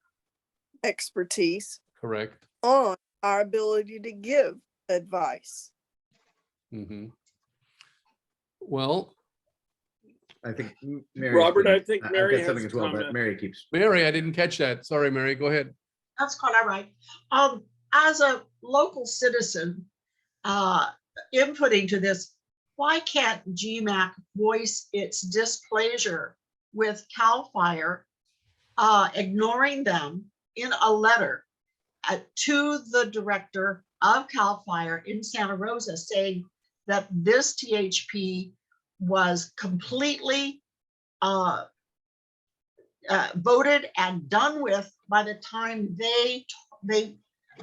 expertise Correct. on our ability to give advice. Mm-hmm. Well, I think Mary. Robert, I think I've Mary got something has as well, but comment. Mary keeps. Mary, I didn't catch that. Sorry, Mary, go ahead. That's quite all right. As a local citizen, inputting to this, why can't GMAC voice its displeasure with CalFire, ignoring them in a letter to the director of CalFire in Santa Rosa, saying that this THP was completely voted and done with by the time they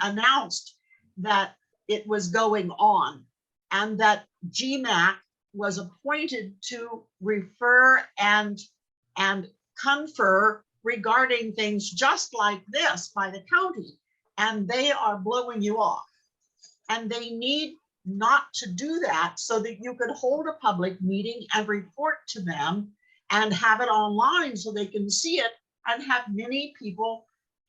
announced that it was going on, and that GMAC was appointed to refer and confer regarding things just like this by the county, and they are blowing you off. And they need not to do that so that you could hold a public meeting and report to them and have it online so they can see it and have many people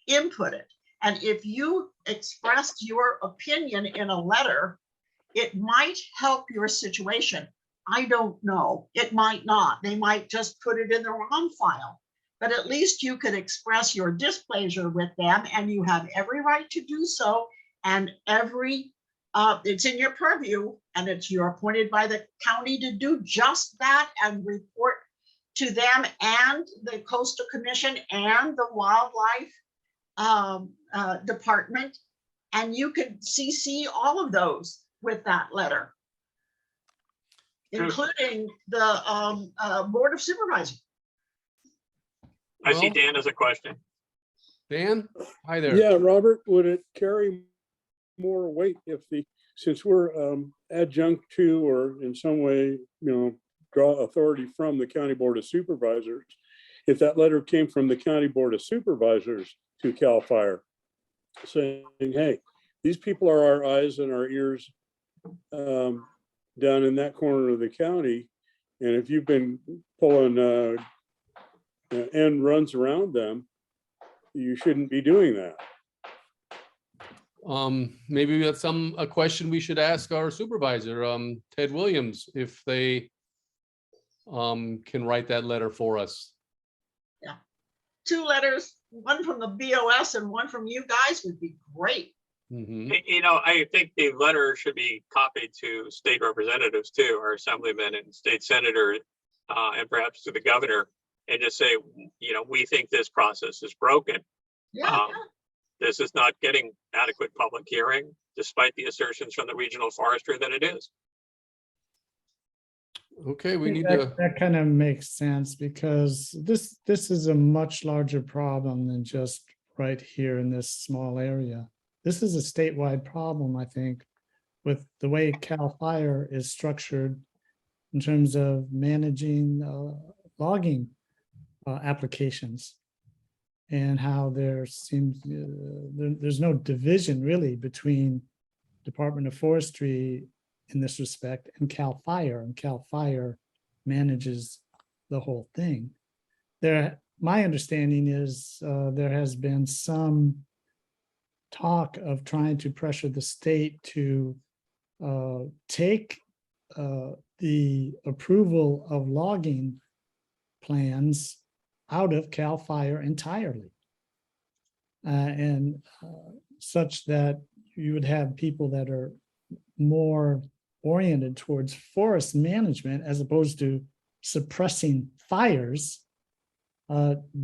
input it. And if you expressed your opinion in a letter, it might help your situation. I don't know. It might not. They might just put it in the wrong file. But at least you could express your displeasure with them, and you have every right to do so. And it's in your purview, and you're appointed by the county to do just that and report to them and the Coastal Commission and the Wildlife Department. And you could CC all of those with that letter, including the Board of Supervisors. I see Well, Dan has a question. Dan, hi there. Yeah, Robert, would it carry more weight if since we're adjunct to, or in some way, draw authority from the County Board of Supervisors, if that letter came from the County Board of Supervisors to CalFire saying, hey, these people are our eyes and our ears down in that corner of the county, and if you've been pulling end runs around them, you shouldn't be doing that. Maybe that's a question we should ask our supervisor, Ted Williams, if they can write that letter for us. Yeah, 2 letters, one from the BOS and one from you guys would be great. Mm-hmm. I think the letter should be copied to state representatives too, our assemblymen and state senator, and perhaps to the governor, and just say, we think this process is broken. Yeah. This is not getting adequate public hearing, despite the assertions from the regional forester that it is. Okay, we I need think to. that kind of makes sense, because this is a much larger problem than just right here in this small area. This is a statewide problem, I think, with the way CalFire is structured in terms of managing logging applications, and how there seems there's no division really between Department of Forestry in this respect and CalFire, and CalFire manages the whole thing. My understanding is there has been some talk of trying to pressure the state to take the approval of logging plans out of CalFire entirely, and such that you would have people that are more oriented towards forest management as opposed to suppressing fires,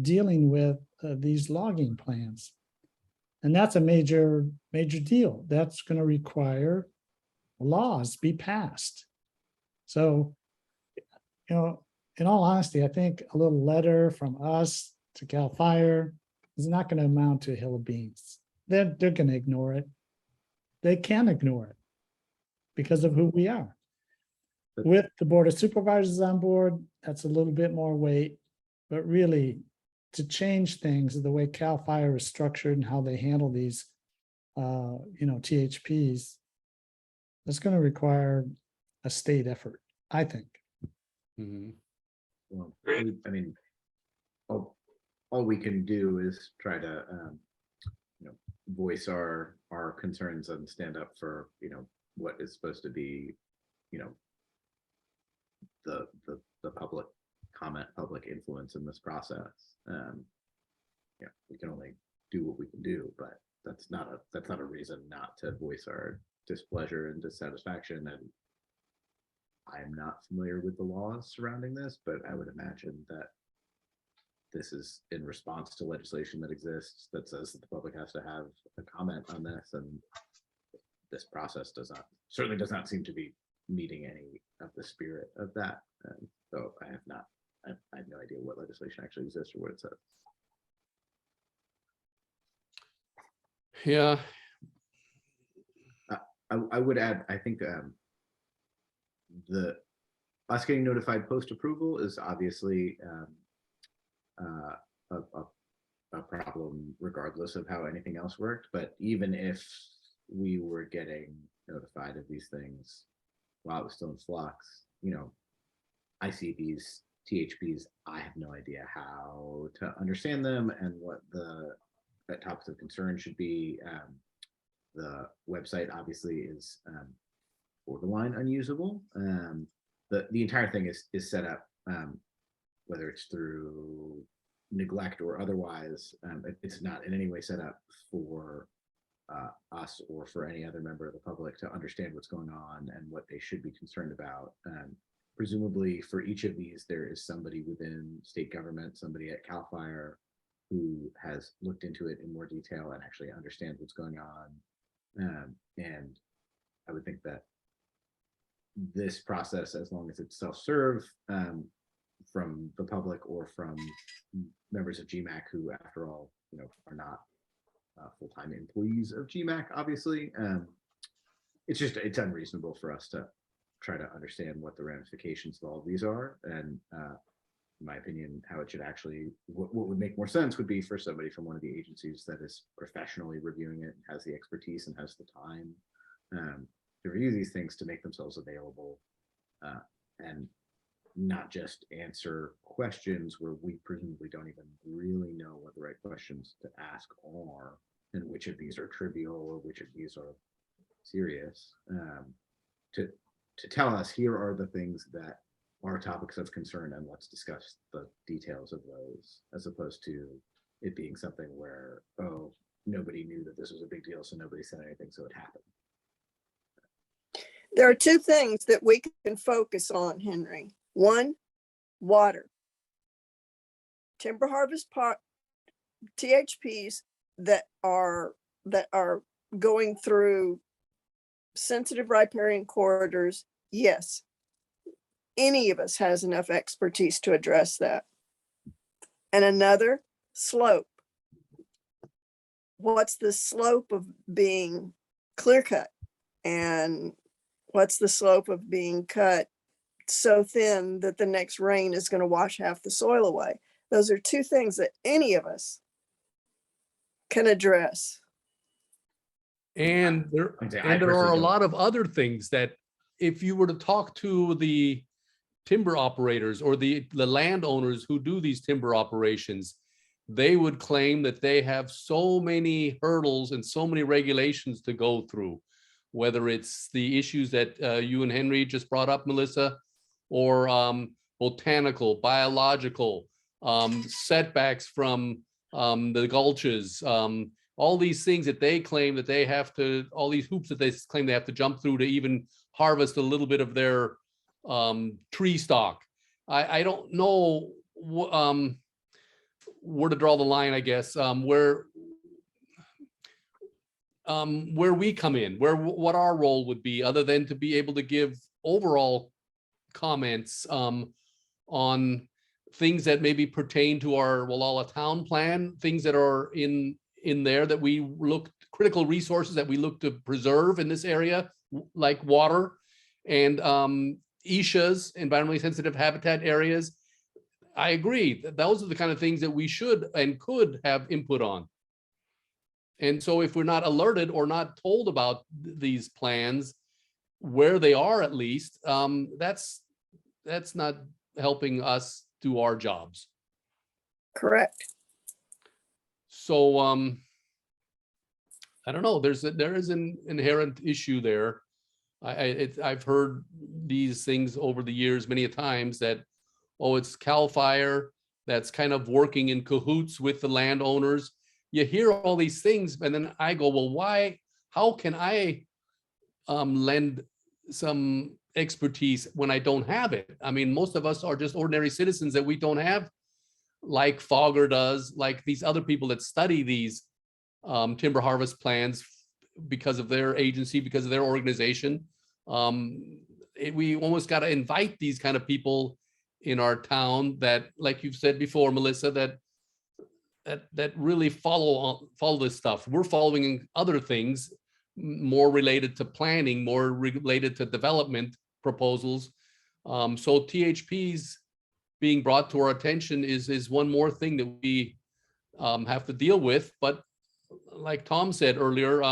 dealing with these logging plans. And that's a major deal. That's going to require laws be passed. So, you know, in all honesty, I think a little letter from us to CalFire is not going to amount to a hill of beans. They're going to ignore it. They can ignore it because of who we are. With the Board of Supervisors on board, that's a little bit more weight, but really to change things, the way CalFire is structured and how they handle these, THPs, that's going to require a state effort, I think. Mhm. Well, Great. I mean, all we can do is try to, voice our concerns and stand up for, what is supposed to be, the public comment, public influence in this process. We can only do what we can do, but that's not a reason not to voice our displeasure and dissatisfaction. And I'm not familiar with the laws surrounding this, but I would imagine that this is in response to legislation that exists that says that the public has to have a comment on this, and this process certainly does not seem to be meeting any of the spirit of that. And so I have no idea what legislation actually exists or what it says. Yeah, I would add, I think us getting notified post approval is obviously a problem regardless of how anything else worked. But even if we were getting notified of these things while it was still in flux, I see these THPs, I have no idea how to understand them and what the topics of concern should be. The website obviously is borderline unusable. The entire thing is set up, whether it's through neglect or otherwise, it's not in any way set up for us or for any other member of the public to understand what's going on and what they should be concerned about. Presumably for each of these, there is somebody within state government, somebody at CalFire who has looked into it in more detail and actually understands what's going on. And I would think that this process, as long as it's self-serve from the public or from members of GMAC, who after all, are not full-time employees of GMAC, obviously, it's unreasonable for us to try to understand what the ramifications of all of these are. And in my opinion, how it should actually, what would make more sense would be for somebody from one of the agencies that is professionally reviewing it, has the expertise and has the time to review these things, to make themselves available and not just answer questions where we presumably don't even really know what the right questions to ask are, and which of these are trivial or which of these are serious, to tell us, here are the things that are topics of concern and let's discuss the details of those, as opposed to it being something where, oh, nobody knew that this was a big deal, so nobody said anything, so it happened. There are two things that we can focus on, Henry. One, water. Timber harvest THPs that are going through sensitive riparian corridors. Yes, any of us has enough expertise to address that. And another, slope. What's the slope of being clear cut? And what's the slope of being cut so thin that the next rain is going to wash half the soil away? Those are two things that any of us can address. and there I are a personally lot of other things that if you were to talk to the timber operators or the landowners who do these timber operations, they would claim that they have so many hurdles and so many regulations to go through, whether it's the issues that you and Henry just brought up, Melissa, or botanical, biological, setbacks from the gulches, all these things that they claim that they have to, all these hoops that they claim they have to jump through to even harvest a little bit of their tree stock. I don't know where to draw the line, I guess, where we come in, what our role would be, other than to be able to give overall comments on things that maybe pertain to our Wallala town plan, things that are in there that we look, critical resources that we look to preserve in this area, like water and ESHAs, environmentally sensitive habitat areas. I agree that those are the kind of things that we should and could have input on. And so if we're not alerted or not told about these plans, where they are at least, that's not helping us do our jobs. Correct. So I don't know, there is an inherent issue there. I've heard these things over the years many a times that, oh, it's CalFire that's kind of working in cahoots with the landowners. You hear all these things, and then I go, well, why? How can I lend some expertise when I don't have it? I mean, most of us are just ordinary citizens that we don't have, like Fogger does, like these other people that study these timber harvest plans because of their agency, because of their organization. We almost got to invite these kind of people in our town that, like you've said before, Melissa, that really follow this stuff. We're following other things more related to planning, more related to development proposals. So THPs being brought to our attention is one more thing that we have to deal with. But like Tom said earlier,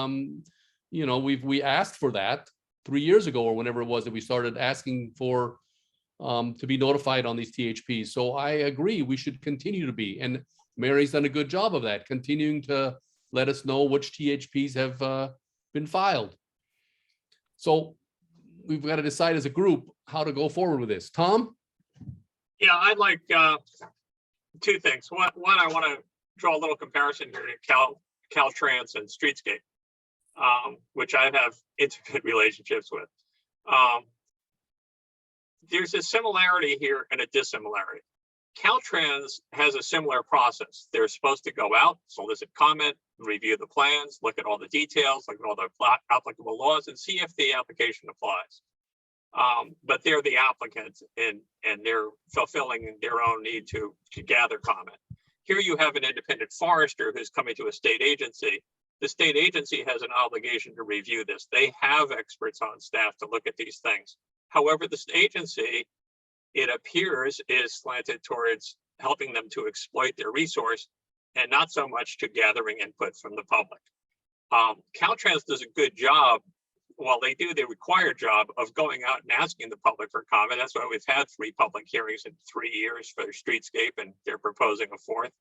you know, we asked for that 3 years ago or whenever it was that we started asking for to be notified on these THPs. So I agree, we should continue to be. And Mary's done a good job of that, continuing to let us know which THPs have been filed. So we've got to decide as a group how to go forward with this. Tom? Yeah, I'd like two things. One, I want to draw a little comparison here to Caltrans and Streetscape, which I have intimate relationships with. There's a similarity here and a dissimilarity. Caltrans has a similar process. They're supposed to go out, solicit comment, review the plans, look at all the details, look at all the applicable laws, and see if the application applies. But they're the applicants, and they're fulfilling their own need to gather comment. Here you have an independent forester who's coming to a state agency. The state agency has an obligation to review this. They have experts on staff to look at these things. However, this agency, it appears, is slanted towards helping them to exploit their resource and not so much to gathering input from the public. Caltrans does a good job, well, they do the required job of going out and asking the public for comment. That's why we've had 3 public hearings in 3 years for Streetscape, and they're proposing a 4th.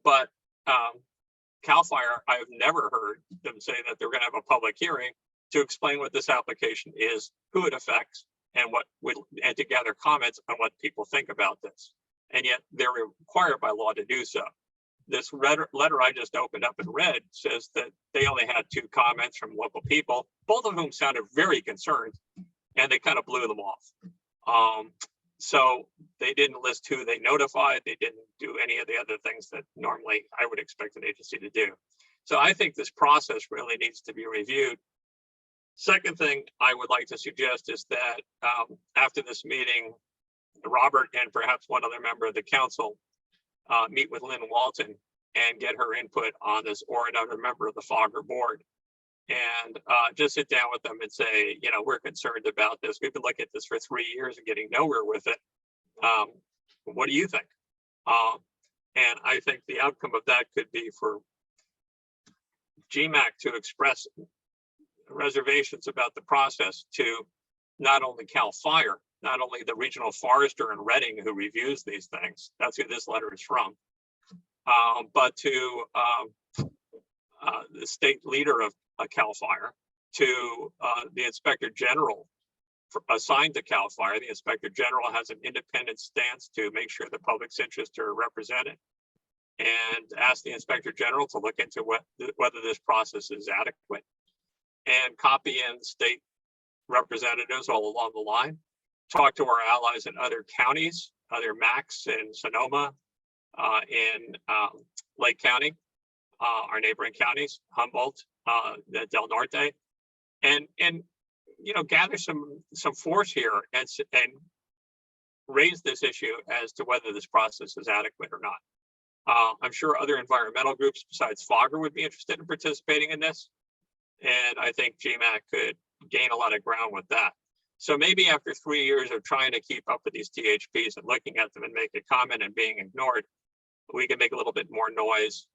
But CalFire, I've never heard them say that they're going to have a public hearing to explain what this application is, who it affects, and and to gather comments on what people think about this. And yet they're required by law to do so. This letter I just opened up and read says that they only had 2 comments from local people, both of whom sounded very concerned, and they kind of blew them off. So they didn't list who they notified. They didn't do any of the other things that normally I would expect an agency to do. So I think this process really needs to be reviewed. Second thing I would like to suggest is that after this meeting, Robert and perhaps one other member of the council meet with Lynn Walton and get her input on this, or another member of the Fogger board, and just sit down with them and say, you know, we're concerned about this. We've been looking at this for 3 years and getting nowhere with it. What do you think? And I think the outcome of that could be for GMAC to express reservations about the process to not only CalFire, not only the regional forester in Reading who reviews these things, that's who this letter is from, but to the state leader of CalFire, to the inspector general assigned to CalFire. The inspector general has an independent stance to make sure the public's interests are represented. and ask the Inspector General to look into whether this process is adequate, and copy in state representatives all along the line. Talk to our allies in other counties, other MACs in Sonoma, in Lake County, our neighboring counties, Humboldt, Del Norte, and gather some force here and raise this issue as to whether this process is adequate or not. I'm sure other environmental groups besides Fogger would be interested in participating in this, and I think GMAC could gain a lot of ground with that. So maybe after 3 years of trying to keep up with these THPs and looking at them and make a comment and being ignored, we can make a little bit more noise,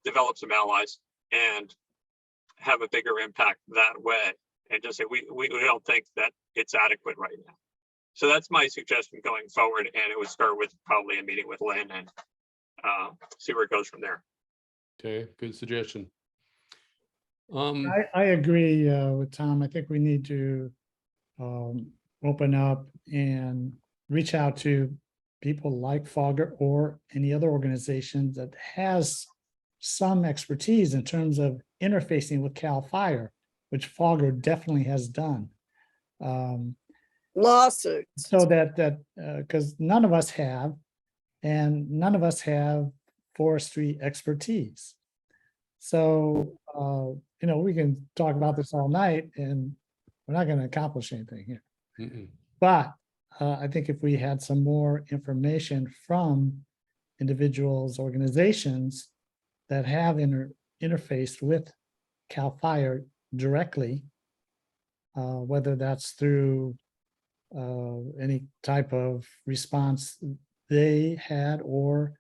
develop some allies, and have a bigger impact that way. And just say, we don't think that it's adequate right now. So that's my suggestion going forward. And it would start with probably a meeting with Lynn and see where it goes from there. Okay, good suggestion. I agree with Tom. I think we need to open up and reach out to people like Fogger or any other organization that has some expertise in terms of interfacing with CalFire, which Fogger definitely has done. Lawsuits. So that because none of us have, and none of us have forestry expertise. So, we can talk about this all night and we're not going to accomplish anything here. Mm-mm. But I think if we had some more information from individuals, organizations that have interfaced with CalFire directly, whether that's through any type of response they had or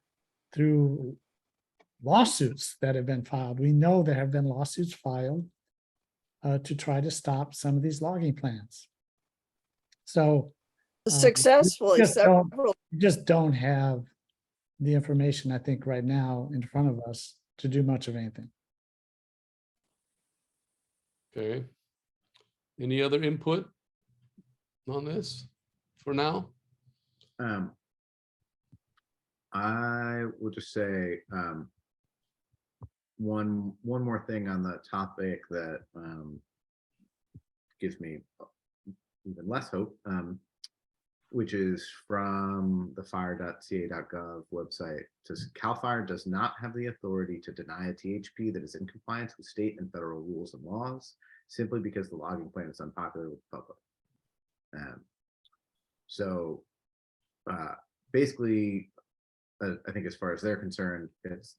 through lawsuits that have been filed. We know there have been lawsuits filed to try to stop some of these logging plans. So Successfully, we just don't have the information, I think, right now in front of us to do much of anything. Okay. Any other input on this for now? I will just say one more thing on the topic that gives me even less hope, which is from the fire.ca.gov website. Says CalFire does not have the authority to deny a THP that is in compliance with state and federal rules and laws simply because the logging plan is unpopular with the public. Basically, I think as far as they're concerned,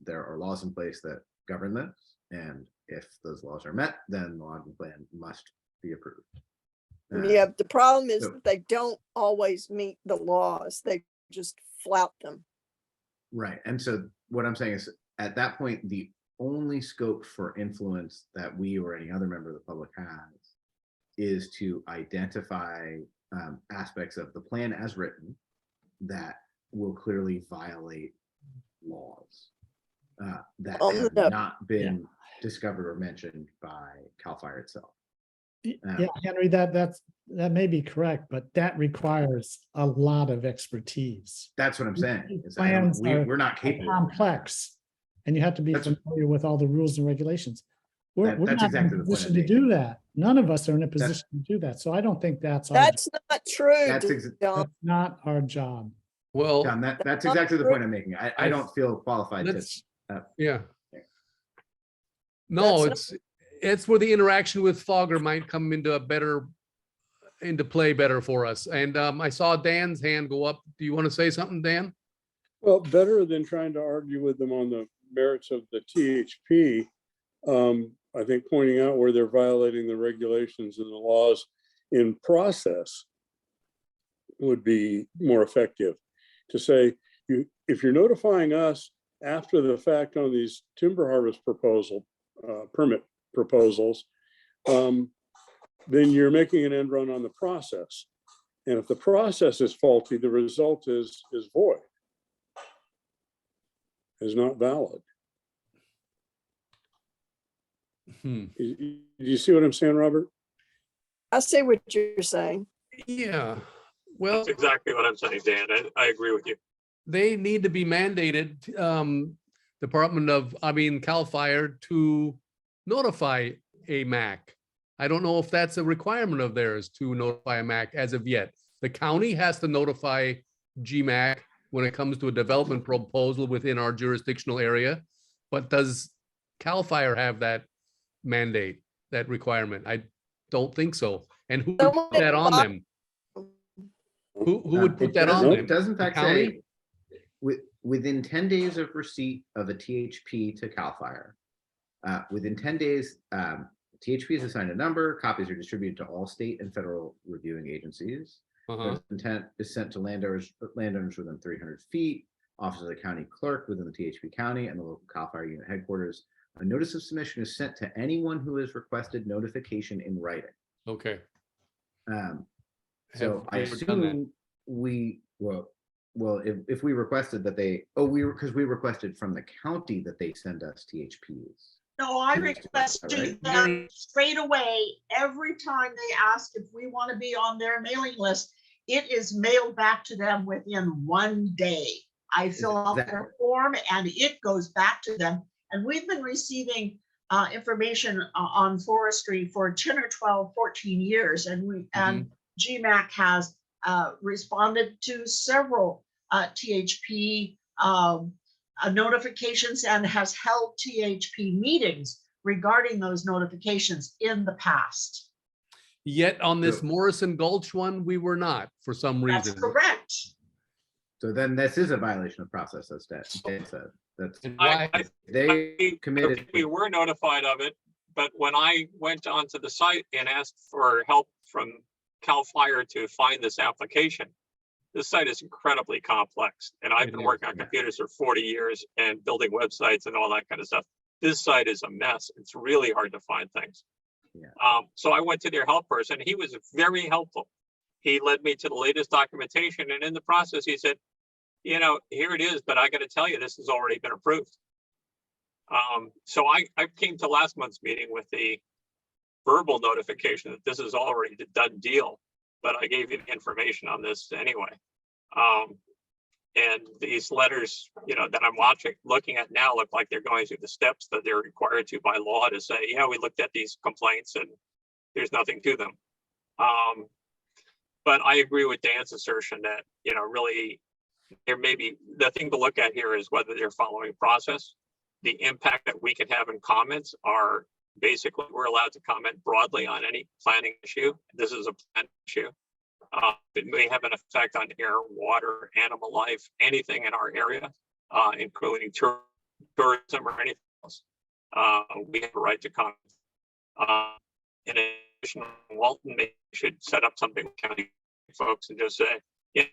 there are laws in place that govern this, and if those laws are met, then the logging plan must be approved. Yeah, the problem is that they don't always meet the laws. They just flout them. Right. And so what I'm saying is at that point, the only scope for influence that we or any other member of the public has is to identify aspects of the plan as written that will clearly violate laws that have not been discovered or mentioned by CalFire itself. Yeah, Henry, that may be correct, but that requires a lot of expertise. That's what I'm saying. We're not capable. Complex, and you have to be familiar with all the rules and regulations. We're That's not exactly in a the point position I'm to making. do that. None of us are in a position to do that. So I don't think that's That's not true. that's not our job. Well, John, that's exactly the point I'm making. I don't feel qualified to. Yeah. No, it's where the interaction with Fogger might come into play better for us. And I saw Dan's hand go up. Do you want to say something, Dan? Well, better than trying to argue with them on the merits of the THP, I think pointing out where they're violating the regulations and the laws in process would be more effective. To say, if you're notifying us after the fact on these timber harvest permit proposals, then you're making an end run on the process. And if the process is faulty, the result is void, is not valid. You see what I'm saying, Robert? I see what you're saying. Yeah. Well, that's exactly what I'm saying, Dan. I agree with you. they need to be mandated, CalFire to notify a MAC. I don't know if that's a requirement of theirs to notify a MAC as of yet. The county has to notify GMAC when it comes to a development proposal within our jurisdictional area. But does CalFire have that mandate, that requirement? I don't think so. And who would put that on them? Who would put that on them? It does in fact The county? say, within 10 days of receipt of a THP to CalFire, within 10 days, THP is assigned a number, copies are distributed to all state and federal reviewing agencies. Notice of intent is sent to landowners within 300 feet, office of the county clerk within the THP county and the local CalFire unit headquarters. A notice of submission is sent to anyone who has requested notification in writing. Okay. So I Have we ever done that? assume if we requested that because we requested from the county that they send us THPs. No, I Right. requested them straight away. Every time they ask if we want to be on their mailing list, it is mailed back to them within 1 day. I fill out their Exactly. form and it goes back to them. And we've been receiving information on forestry for 10 or 12, 14 years. And and GMAC has responded to several THP notifications and has held THP meetings regarding those notifications in the past. Yet on this So- Morrison Gulch one, we were not for some That's reason. correct. So then this is a violation of process, as Dan said. That's And why? they committed. We were notified of it, but when I went onto the site and asked for help from CalFire to find this application, this site is incredibly complex. And I've It been is, working on yeah. computers for 40 years and building websites and all that kind of stuff. This site is a mess. It's really hard to find things. Yeah. So I went to their help person. He was very helpful. He led me to the latest documentation. And in the process, he said, you know, here it is, but I got to tell you, this has already been approved. So I came to last month's meeting with the verbal notification that this is already a done deal, but I gave you the information on this anyway. And these letters, you know, that I'm looking at now look like they're going through the steps that they're required to by law to say, yeah, we looked at these complaints and there's nothing to them. But I agree with Dan's assertion that, you know, really there may be, the thing to look at here is whether they're following process. The impact that we could have in comments are basically, we're allowed to comment broadly on any planning issue. This is a plan issue. It may have an effect on air, water, animal life, anything in our area, including tourism or anything else. We have a right to comment. In addition, Walton should set up something with county folks and just say, yeah,